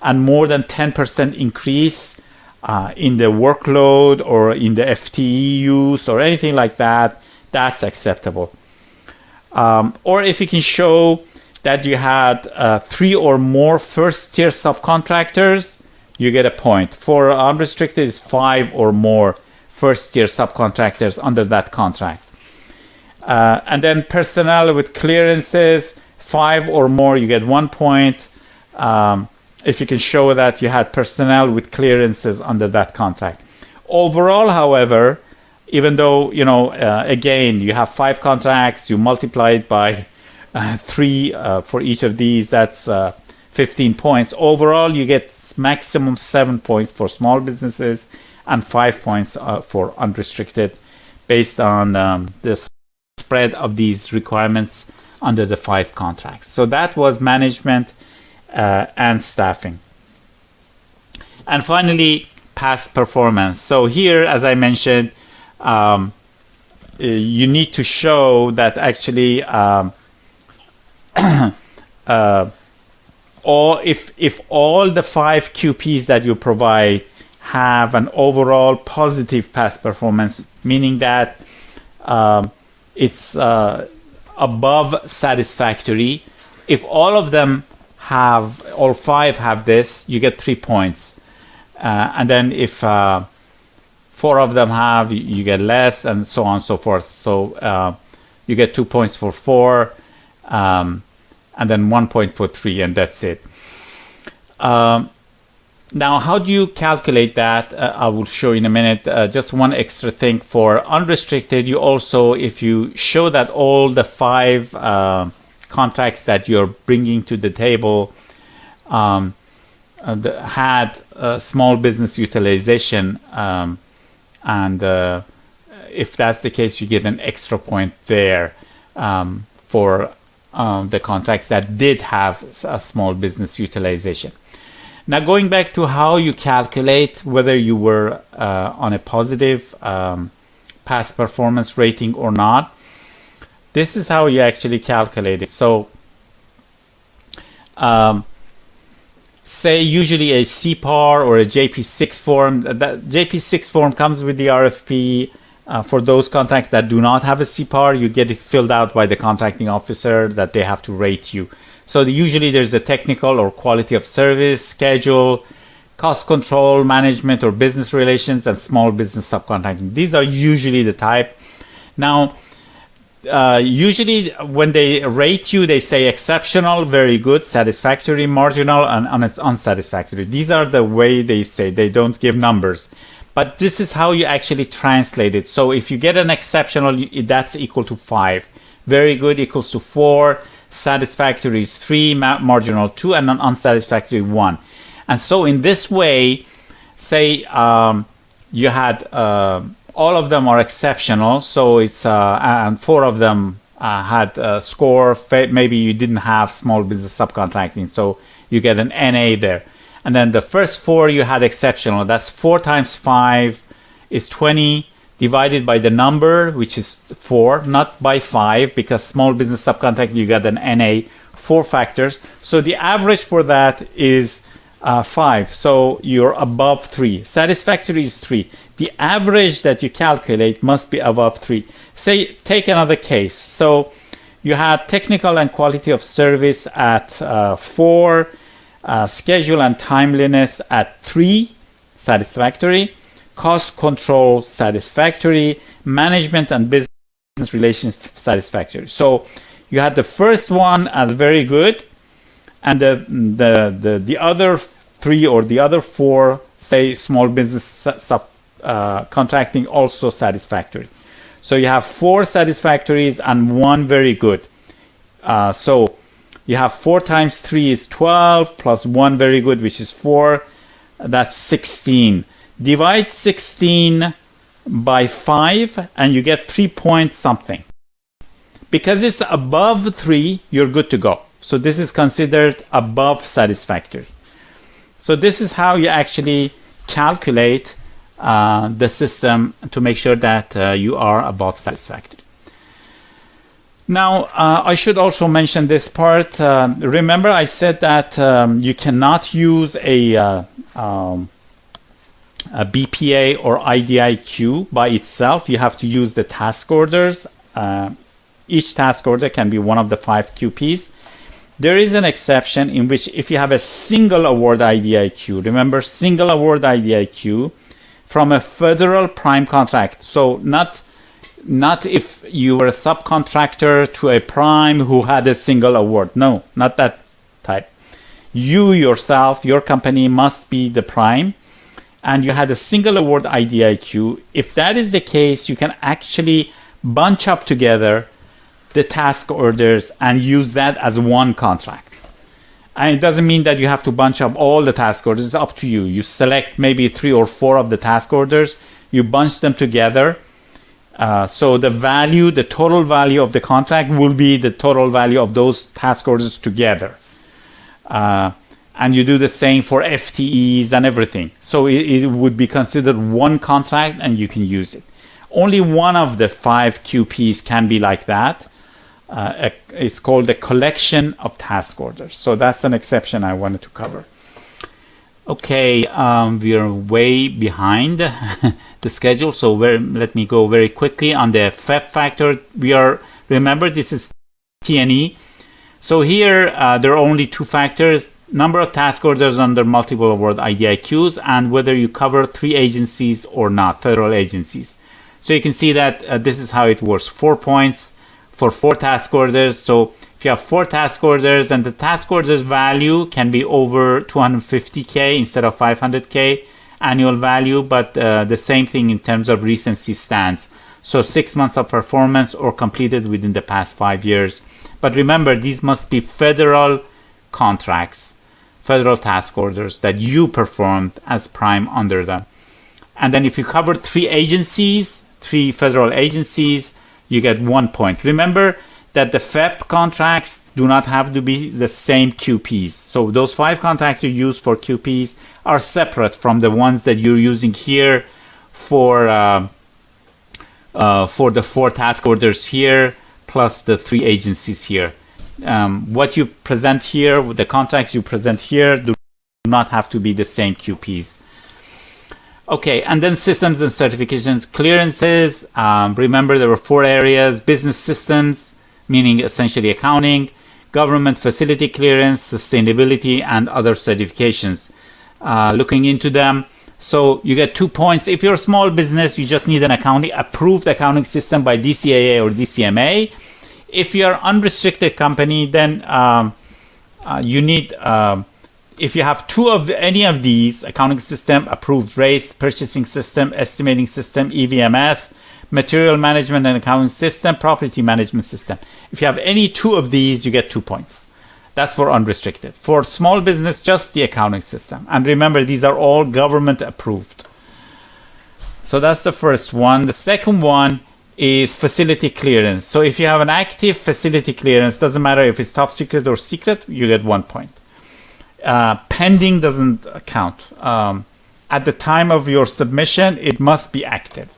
and more than 10% increase in the workload or in the FTE use or anything like that, that's acceptable. Or if you can show that you had 3 or more first-tier subcontractors, you get a point. For unrestricted, it's 5 or more first-tier subcontractors under that contract. And then personnel with clearances, 5 or more, you get 1 point. If you can show that you had personnel with clearances under that contract. Overall, however, even though, again, you have 5 contracts, you multiply it by 3 for each of these, that's 15 points. Overall, you get maximum 7 points for small businesses and 5 points for unrestricted based on the spread of these requirements under the 5 contracts. So that was management and staffing. And finally, past performance. So here, as I mentioned, you need to show that actually if all the 5 QPs that you provide have an overall positive past performance, meaning that it's above satisfactory. If all of them have, all 5 have this, you get 3 points. And then if 4 of them have, you get less, and so on and so forth. So you get 2 points for 4, and then 1 point for 3, and that's it. Now, how do you calculate that? I will show you in a minute. Just one extra thing for unrestricted. You also, if you show that all the 5 contracts that you're bringing to the table had small business utilization, and if that's the case, you get an extra point there for the contracts that did have a small business utilization. Now, going back to how you calculate whether you were on a positive past performance rating or not, this is how you actually calculate it. So say usually a CPAR or a JP6 form. That JP6 form comes with the RFP. For those contracts that do not have a CPAR, you get it filled out by the contracting officer that they have to rate you. So usually there's a technical or quality of service, schedule, cost control, management or business relations, and small business subcontracting. These are usually the type. Now, usually when they rate you, they say exceptional, very good, satisfactory, marginal, and unsatisfactory. These are the way they say. They don't give numbers. But this is how you actually translate it. So if you get an exceptional, that's equal to 5. Very good equals to 4. Satisfactory is 3, marginal 2, and unsatisfactory 1. And so in this way, say you had all of them are exceptional. So it's and 4 of them had a score. Maybe you didn't have small business subcontracting, so you get an NA there. And then the first 4 you had exceptional. That's 4 times 5 is 20 divided by the number, which is 4, not by 5, because small business subcontracting you got an NA, 4 factors. So the average for that is 5. So you're above 3. Satisfactory is 3. The average that you calculate must be above 3. Say, take another case. So you had technical and quality of service at 4. Schedule and timeliness at 3, satisfactory. Cost control, satisfactory. Management and business relations, satisfactory. So you had the first one as very good, and the other 3 or the other 4, say small business contracting, also satisfactory. So you have 4 satisfactories and 1 very good. So you have 4 times 3 is 12 plus 1 very good, which is 4. That's 16. Divide 16 by 5 and you get 3 point something. Because it's above 3, you're good to go. So this is considered above satisfactory. So this is how you actually calculate the system to make sure that you are above satisfactory. Now, I should also mention this part. Remember, I said that you cannot use a BPA or IDIQ by itself. You have to use the task orders. Each task order can be one of the 5 QPs. There is an exception in which if you have a single award IDIQ, remember, single award IDIQ from a federal prime contract. So not if you were a subcontractor to a prime who had a single award. No, not that type. You yourself, your company must be the prime, and you had a single award IDIQ. If that is the case, you can actually bunch up together the task orders and use that as one contract. And it doesn't mean that you have to bunch up all the task orders. It's up to you. You select maybe 3 or 4 of the task orders, you bunch them together. So the value, the total value of the contract will be the total value of those task orders together. And you do the same for FTEs and everything. So it would be considered one contract and you can use it. Only one of the 5 QPs can be like that. It's called the collection of task orders. So that's an exception I wanted to cover. Okay, we are way behind the schedule, so let me go very quickly on the FEP factor. Remember, this is T&E. So here there are only 2 factors: number of task orders under multiple award IDIQs and whether you cover 3 agencies or not, federal agencies. So you can see that this is how it works: 4 points for 4 task orders. So if you have 4 task orders and the task orders value can be over 250K instead of 500K annual value, but the same thing in terms of recency stands. So 6 months of performance or completed within the past 5 years. But remember, these must be federal contracts, federal task orders that you performed as prime under them. And then if you cover 3 agencies, 3 federal agencies, you get 1 point. Remember that the FEP contracts do not have to be the same QPs. So those 5 contracts you use for QPs are separate from the ones that you're using here for the 4 task orders here, plus the 3 agencies here. What you present here, the contracts you present here, do not have to be the same QPs. Okay, and then systems and certifications, clearances. Remember, there were 4 areas: business systems, meaning essentially accounting, government facility clearance, sustainability, and other certifications. Looking into them, so you get 2 points. If you're a small business, you just need an approved accounting system by DCAA or DCMA. If you're an unrestricted company, then you need, if you have any of these, accounting system, approved rates, purchasing system, estimating system, EVMS, material management and accounting system, property management system. If you have any 2 of these, you get 2 points. That's for unrestricted. For small business, just the accounting system. And remember, these are all government approved. So that's the first one. The second one is facility clearance. So if you have an active facility clearance, doesn't matter if it's top secret or secret, you get 1 point. Pending doesn't count. At the time of your submission, it must be active.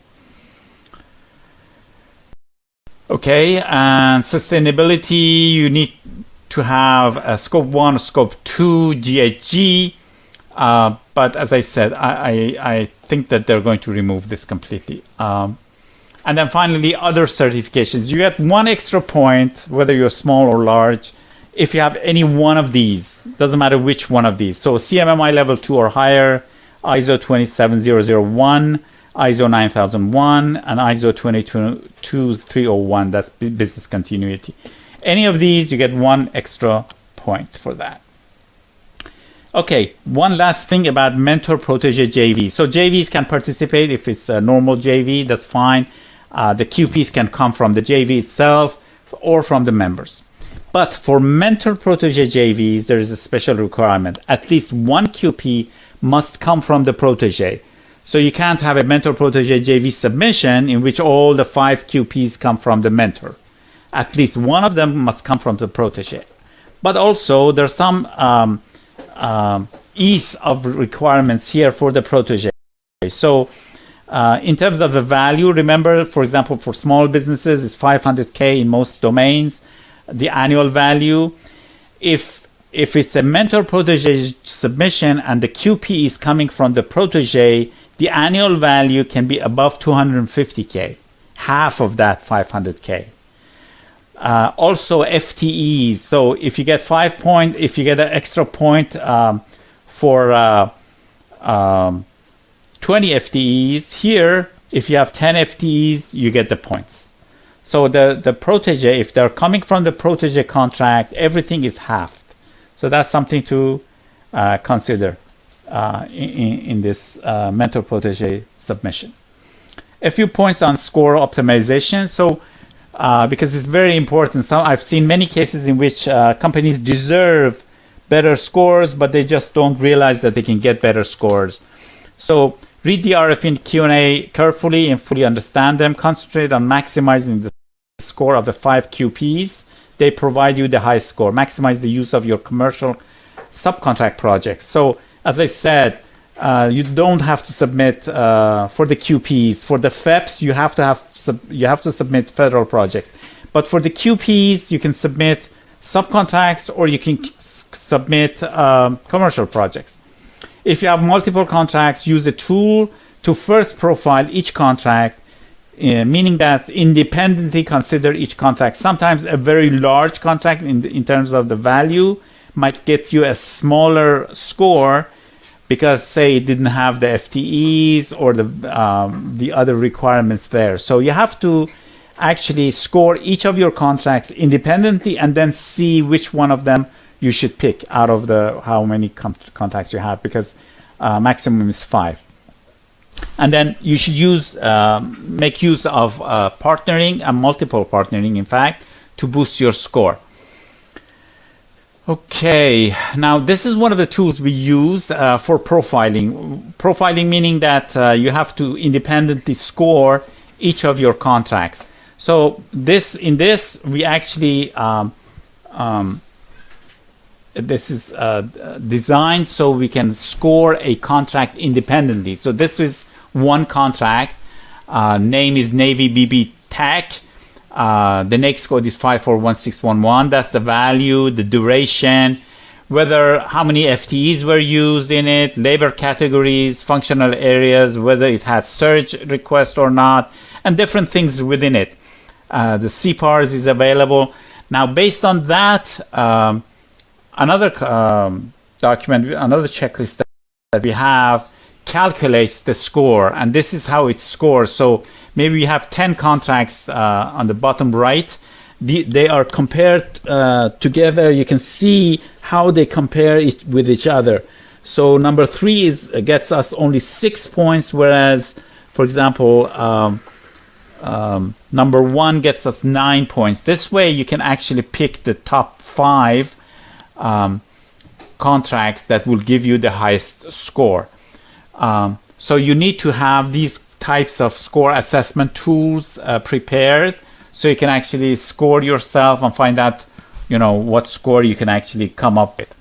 Okay, and sustainability, you need to have a scope 1, scope 2, GHG. But as I said, I think that they're going to remove this completely. And then finally, other certifications. You get 1 extra point, whether you're small or large, if you have any one of these. Doesn't matter which one of these. So CMMI level 2 or higher, ISO 27001, ISO 9001, and ISO 22301. That's business continuity. Any of these, you get 1 extra point for that. Okay, one last thing about mentor protege JV. So JVs can participate if it's a normal JV, that's fine. The QPs can come from the JV itself or from the members. But for mentor protege JVs, there is a special requirement. At least 1 QP must come from the protege. So you can't have a mentor protege JV submission in which all the 5 QPs come from the mentor. At least one of them must come from the protege. But also there's some ease of requirements here for the protege. So in terms of the value, remember, for example, for small businesses, it's 500K in most domains, the annual value. If it's a mentor protege submission and the QP is coming from the protege, the annual value can be above 250K, half of that 500K. Also FTEs. So if you get 5 points, if you get an extra point for 20 FTEs, here, if you have 10 FTEs, you get the points. So the protege, if they're coming from the protege contract, everything is halved. So that's something to consider in this mentor protege submission. A few points on score optimization. So because it's very important. So I've seen many cases in which companies deserve better scores, but they just don't realize that they can get better scores. So read the RF and Q&A carefully and fully understand them. Concentrate on maximizing the score of the 5 QPs. They provide you the highest score. Maximize the use of your commercial subcontract projects. So as I said, you don't have to submit for the QPs. For the FEPs, you have to submit federal projects. But for the QPs, you can submit subcontracts or you can submit commercial projects. If you have multiple contracts, use a tool to first profile each contract, meaning that independently consider each contract. Sometimes a very large contract in terms of the value might get you a smaller score because, say, it didn't have the FTEs or the other requirements there. So you have to actually score each of your contracts independently and then see which one of them you should pick out of the how many contacts you have, because maximum is 5. And then you should make use of partnering and multiple partnering, in fact, to boost your score. Okay, now this is one of the tools we use for profiling. Profiling meaning that you have to independently score each of your contracts. So in this we actually this is designed so we can score a contract independently. So this is one contract. Name is Navy BB Tech. The next code is 541611. That's the value, the duration. whether how many FTEs were used in it, labor categories, functional areas, whether it had surge request or not, and different things within it. The CPARs is available. Now, based on that, another document, another checklist that we have calculates the score, and this is how it scores. So maybe we have 10 contracts on the bottom right. They are compared together. You can see how they compare it with each other. So number 3 gets us only 6 points, whereas, for example, number 1 gets us 9 points. This way, you can actually pick the top 5 contracts that will give you the highest score. So you need to have these types of score assessment tools prepared, so you can actually score yourself and find out, what score you can actually come up with.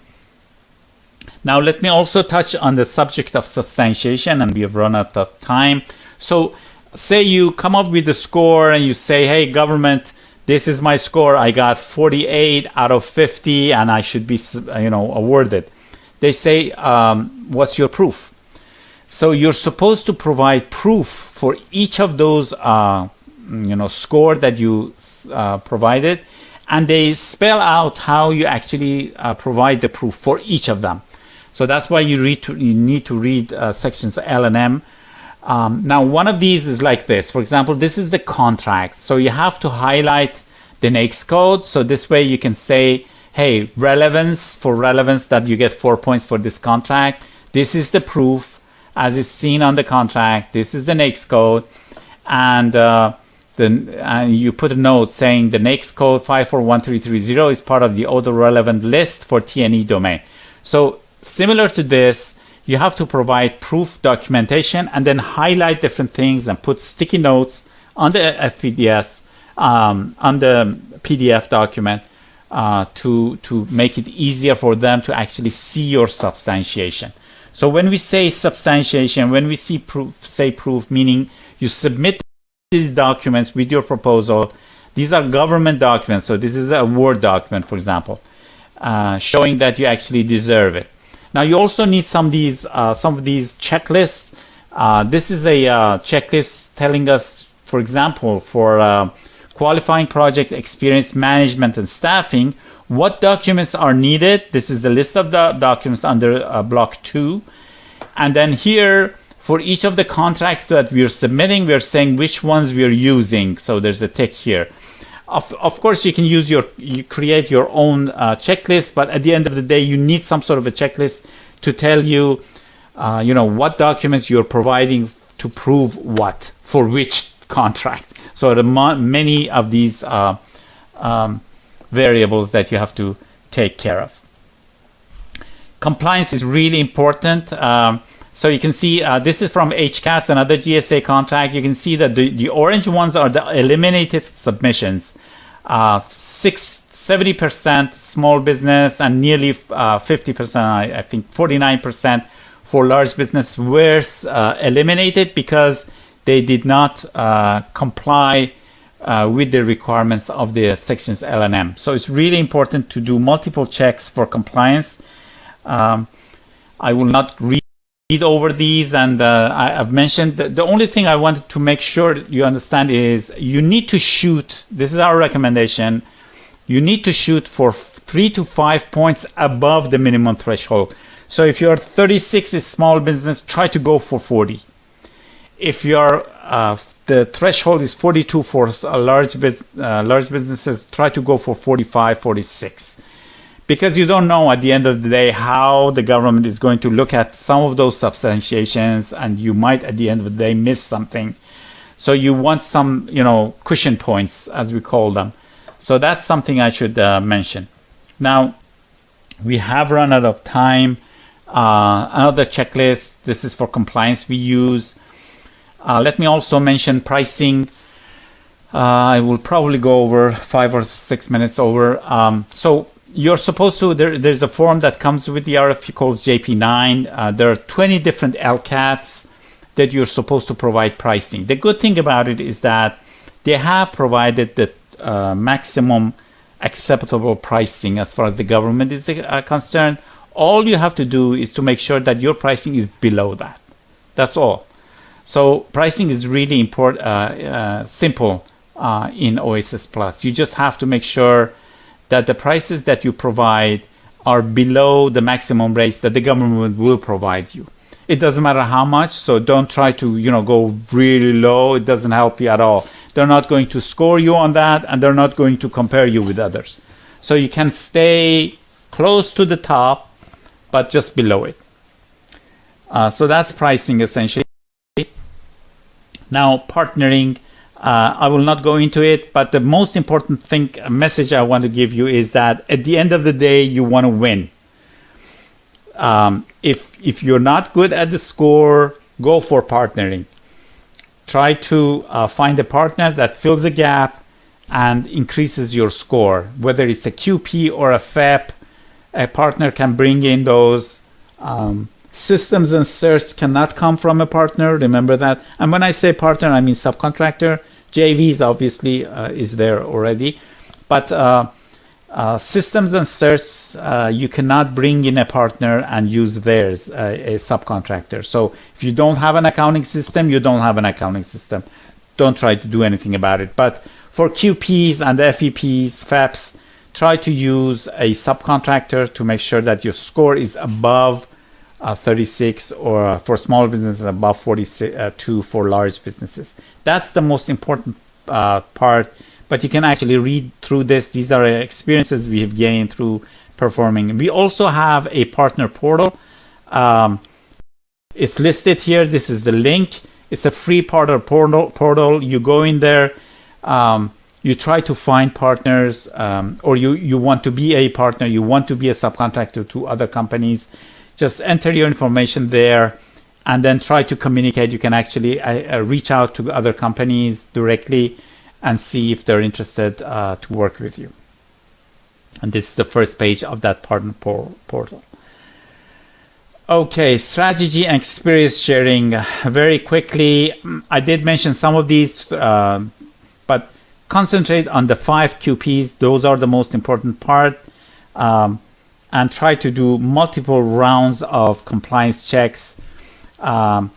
Now, let me also touch on the subject of substantiation, and we have run out of time. So say you come up with a score and you say, hey, government, this is my score. I got 48 out of 50 and I should be, awarded. They say, what's your proof? So you're supposed to provide proof for each of those, score that you provided, and they spell out how you actually provide the proof for each of them. So that's why you need to read sections L and M. Now, one of these is like this. For example, this is the contract. So you have to highlight the NAICS code. So this way you can say, hey, relevance that you get 4 points for this contract. This is the proof as is seen on the contract. This is the NAICS code. And you put a note saying the NAICS code 541330 is part of the auto relevant list for T&E domain. So similar to this, you have to provide proof documentation and then highlight different things and put sticky notes on the FPDS, on the PDF document to make it easier for them to actually see your substantiation. So when we say substantiation, when we say proof, meaning you submit these documents with your proposal. These are government documents. So this is a Word document, for example, showing that you actually deserve it. Now, you also need some of these checklists. This is a checklist telling us, for example, for qualifying project experience management and staffing, what documents are needed. This is the list of the documents under block 2. And then here, for each of the contracts that we are submitting, we are saying which ones we are using. So there's a tick here. Of course, you can you create your own checklist, but at the end of the day, you need some sort of a checklist to tell you, what documents you're providing to prove what for which contract. So there are many of these variables that you have to take care of. Compliance is really important. So you can see this is from HCATS, another GSA contract. You can see that the orange ones are the eliminated submissions. 70% small business and nearly 50%, I think 49% for large business were eliminated because they did not comply with the requirements of the sections L and M. So it's really important to do multiple checks for compliance. I will not read over these, and I've mentioned the only thing I wanted to make sure you understand is you need to shoot. This is our recommendation. You need to shoot for 3 to 5 points above the minimum threshold. So if your 36 is small business, try to go for 40. If your the threshold is 42 for large businesses, try to go for 45, 46. Because you don't know at the end of the day how the government is going to look at some of those substantiations, and you might at the end of the day miss something. So you want some, cushion points, as we call them. So that's something I should mention. Now, we have run out of time. Another checklist, this is for compliance we use. Let me also mention pricing. I will probably go over 5 or 6 minutes over. So you're supposed to, there's a form that comes with the RFP called JP9. There are 20 different LCATs that you're supposed to provide pricing. The good thing about it is that they have provided the maximum acceptable pricing as far as the government is concerned. All you have to do is to make sure that your pricing is below that. That's all. So pricing is really important, simple in OASIS Plus. You just have to make sure that the prices that you provide are below the maximum rates that the government will provide you. It doesn't matter how much, so don't try to go really low. It doesn't help you at all. They're not going to score you on that, and they're not going to compare you with others. So you can stay close to the top, but just below it. So that's pricing essentially. Now partnering, I will not go into it, but the most important message I want to give you is that at the end of the day, you want to win. If you're not good at the score, go for partnering. Try to find a partner that fills a gap and increases your score. Whether it's a QP or a FEP, a partner can bring in those. Systems and certs cannot come from a partner. Remember that. And when I say partner, I mean subcontractor. JVs obviously is there already. But systems and certs, you cannot bring in a partner and use theirs, a subcontractor. So if you don't have an accounting system, you don't have an accounting system. Don't try to do anything about it. But for QPs and FEPs, FEPs, try to use a subcontractor to make sure that your score is above 36, or for small businesses above 42 for large businesses. That's the most important part. But you can actually read through this. These are experiences we have gained through performing. We also have a partner portal. It's listed here. This is the link. It's a free partner portal. You go in there. You try to find partners, or you want to be a partner. You want to be a subcontractor to other companies. Just enter your information there and then try to communicate. You can actually reach out to other companies directly and see if they're interested to work with you. And this is the first page of that partner portal. Okay, strategy and experience sharing. Very quickly, I did mention some of these, but concentrate on the 5 QPs. Those are the most important part. And try to do multiple rounds of compliance checks. As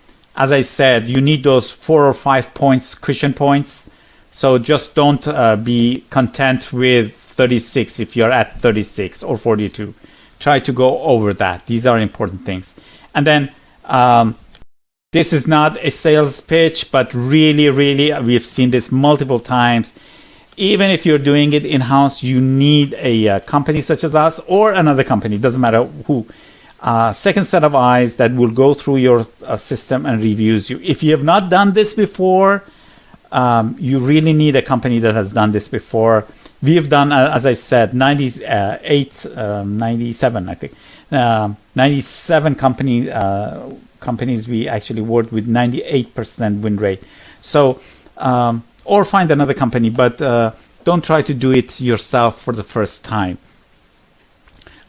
I said, you need those 4 or 5 points, cushion points. So just don't be content with 36 if you're at 36 or 42. Try to go over that. These are important things. And then this is not a sales pitch, but really, we've seen this multiple times. Even if you're doing it in-house, you need a company such as us or another company, doesn't matter who. Second set of eyes that will go through your system and reviews you. If you have not done this before, you really need a company that has done this before. We have done, as I said, 97, I think. 97 companies we actually worked with, 98% win rate. So, or find another company, but don't try to do it yourself for the first time.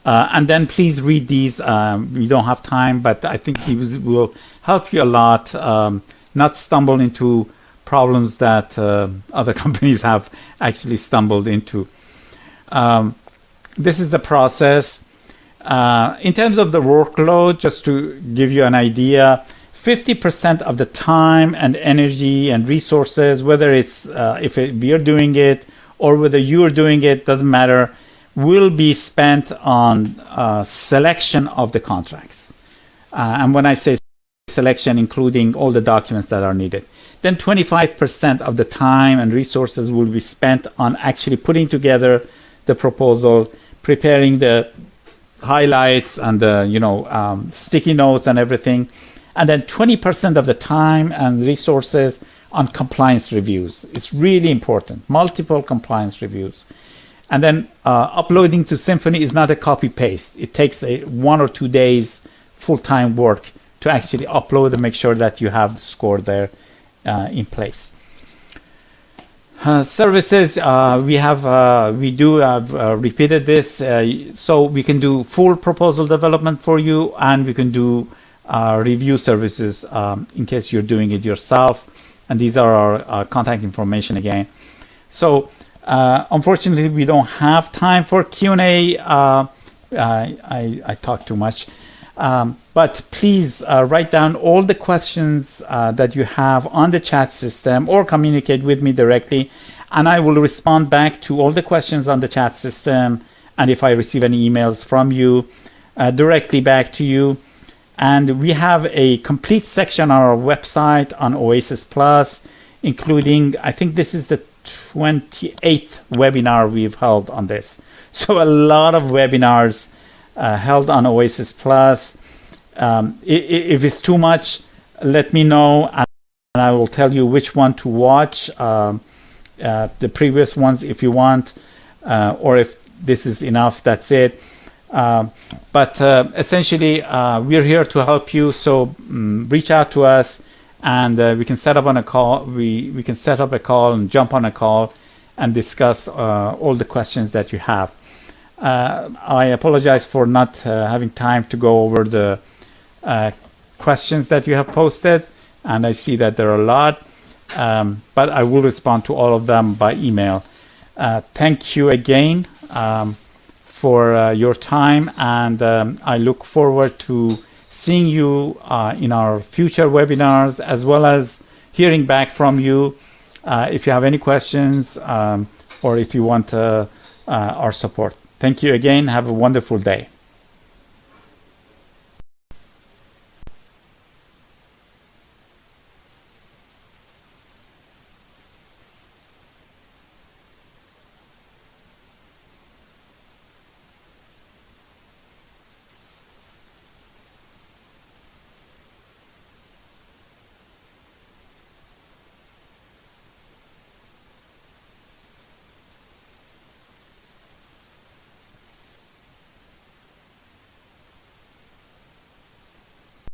And then please read these. We don't have time, but I think these will help you a lot, not stumble into problems that other companies have actually stumbled into. This is the process. In terms of the workload, just to give you an idea, 50% of the time and energy and resources, whether it's we're doing it or whether you're doing it, doesn't matter, will be spent on selection of the contracts. And when I say selection, including all the documents that are needed. Then 25% of the time and resources will be spent on actually putting together the proposal, preparing the highlights and the sticky notes and everything. And then 20% of the time and resources on compliance reviews. It's really important. Multiple compliance reviews. And then uploading to Symphony is not a copy paste. It takes 1 or 2 days full-time work to actually upload and make sure that you have the score there in place. Services, we do have repeated this. So we can do full proposal development for you, and we can do review services in case you're doing it yourself. And these are our contact information again. So Unfortunately, we don't have time for Q&A. I talk too much. But please write down all the questions that you have on the chat system or communicate with me directly, and I will respond back to all the questions on the chat system. And if I receive any emails from you, directly back to you. And we have a complete section on our website on OASIS Plus, including, I think this is the 28th webinar we've held on this. So a lot of webinars held on OASIS Plus. If it's too much, let me know, and I will tell you which one to watch. The previous ones, if you want, or if this is enough, that's it. But essentially, we're here to help you. So reach out to us, and we can set up on a call. We can set up a call and jump on a call and discuss all the questions that you have. I apologize for not having time to go over the questions that you have posted, and I see that there are a lot, but I will respond to all of them by email. Thank you again for your time, and I look forward to seeing you in our future webinars, as well as hearing back from you if you have any questions or if you want our support. Thank you again. Have a wonderful day.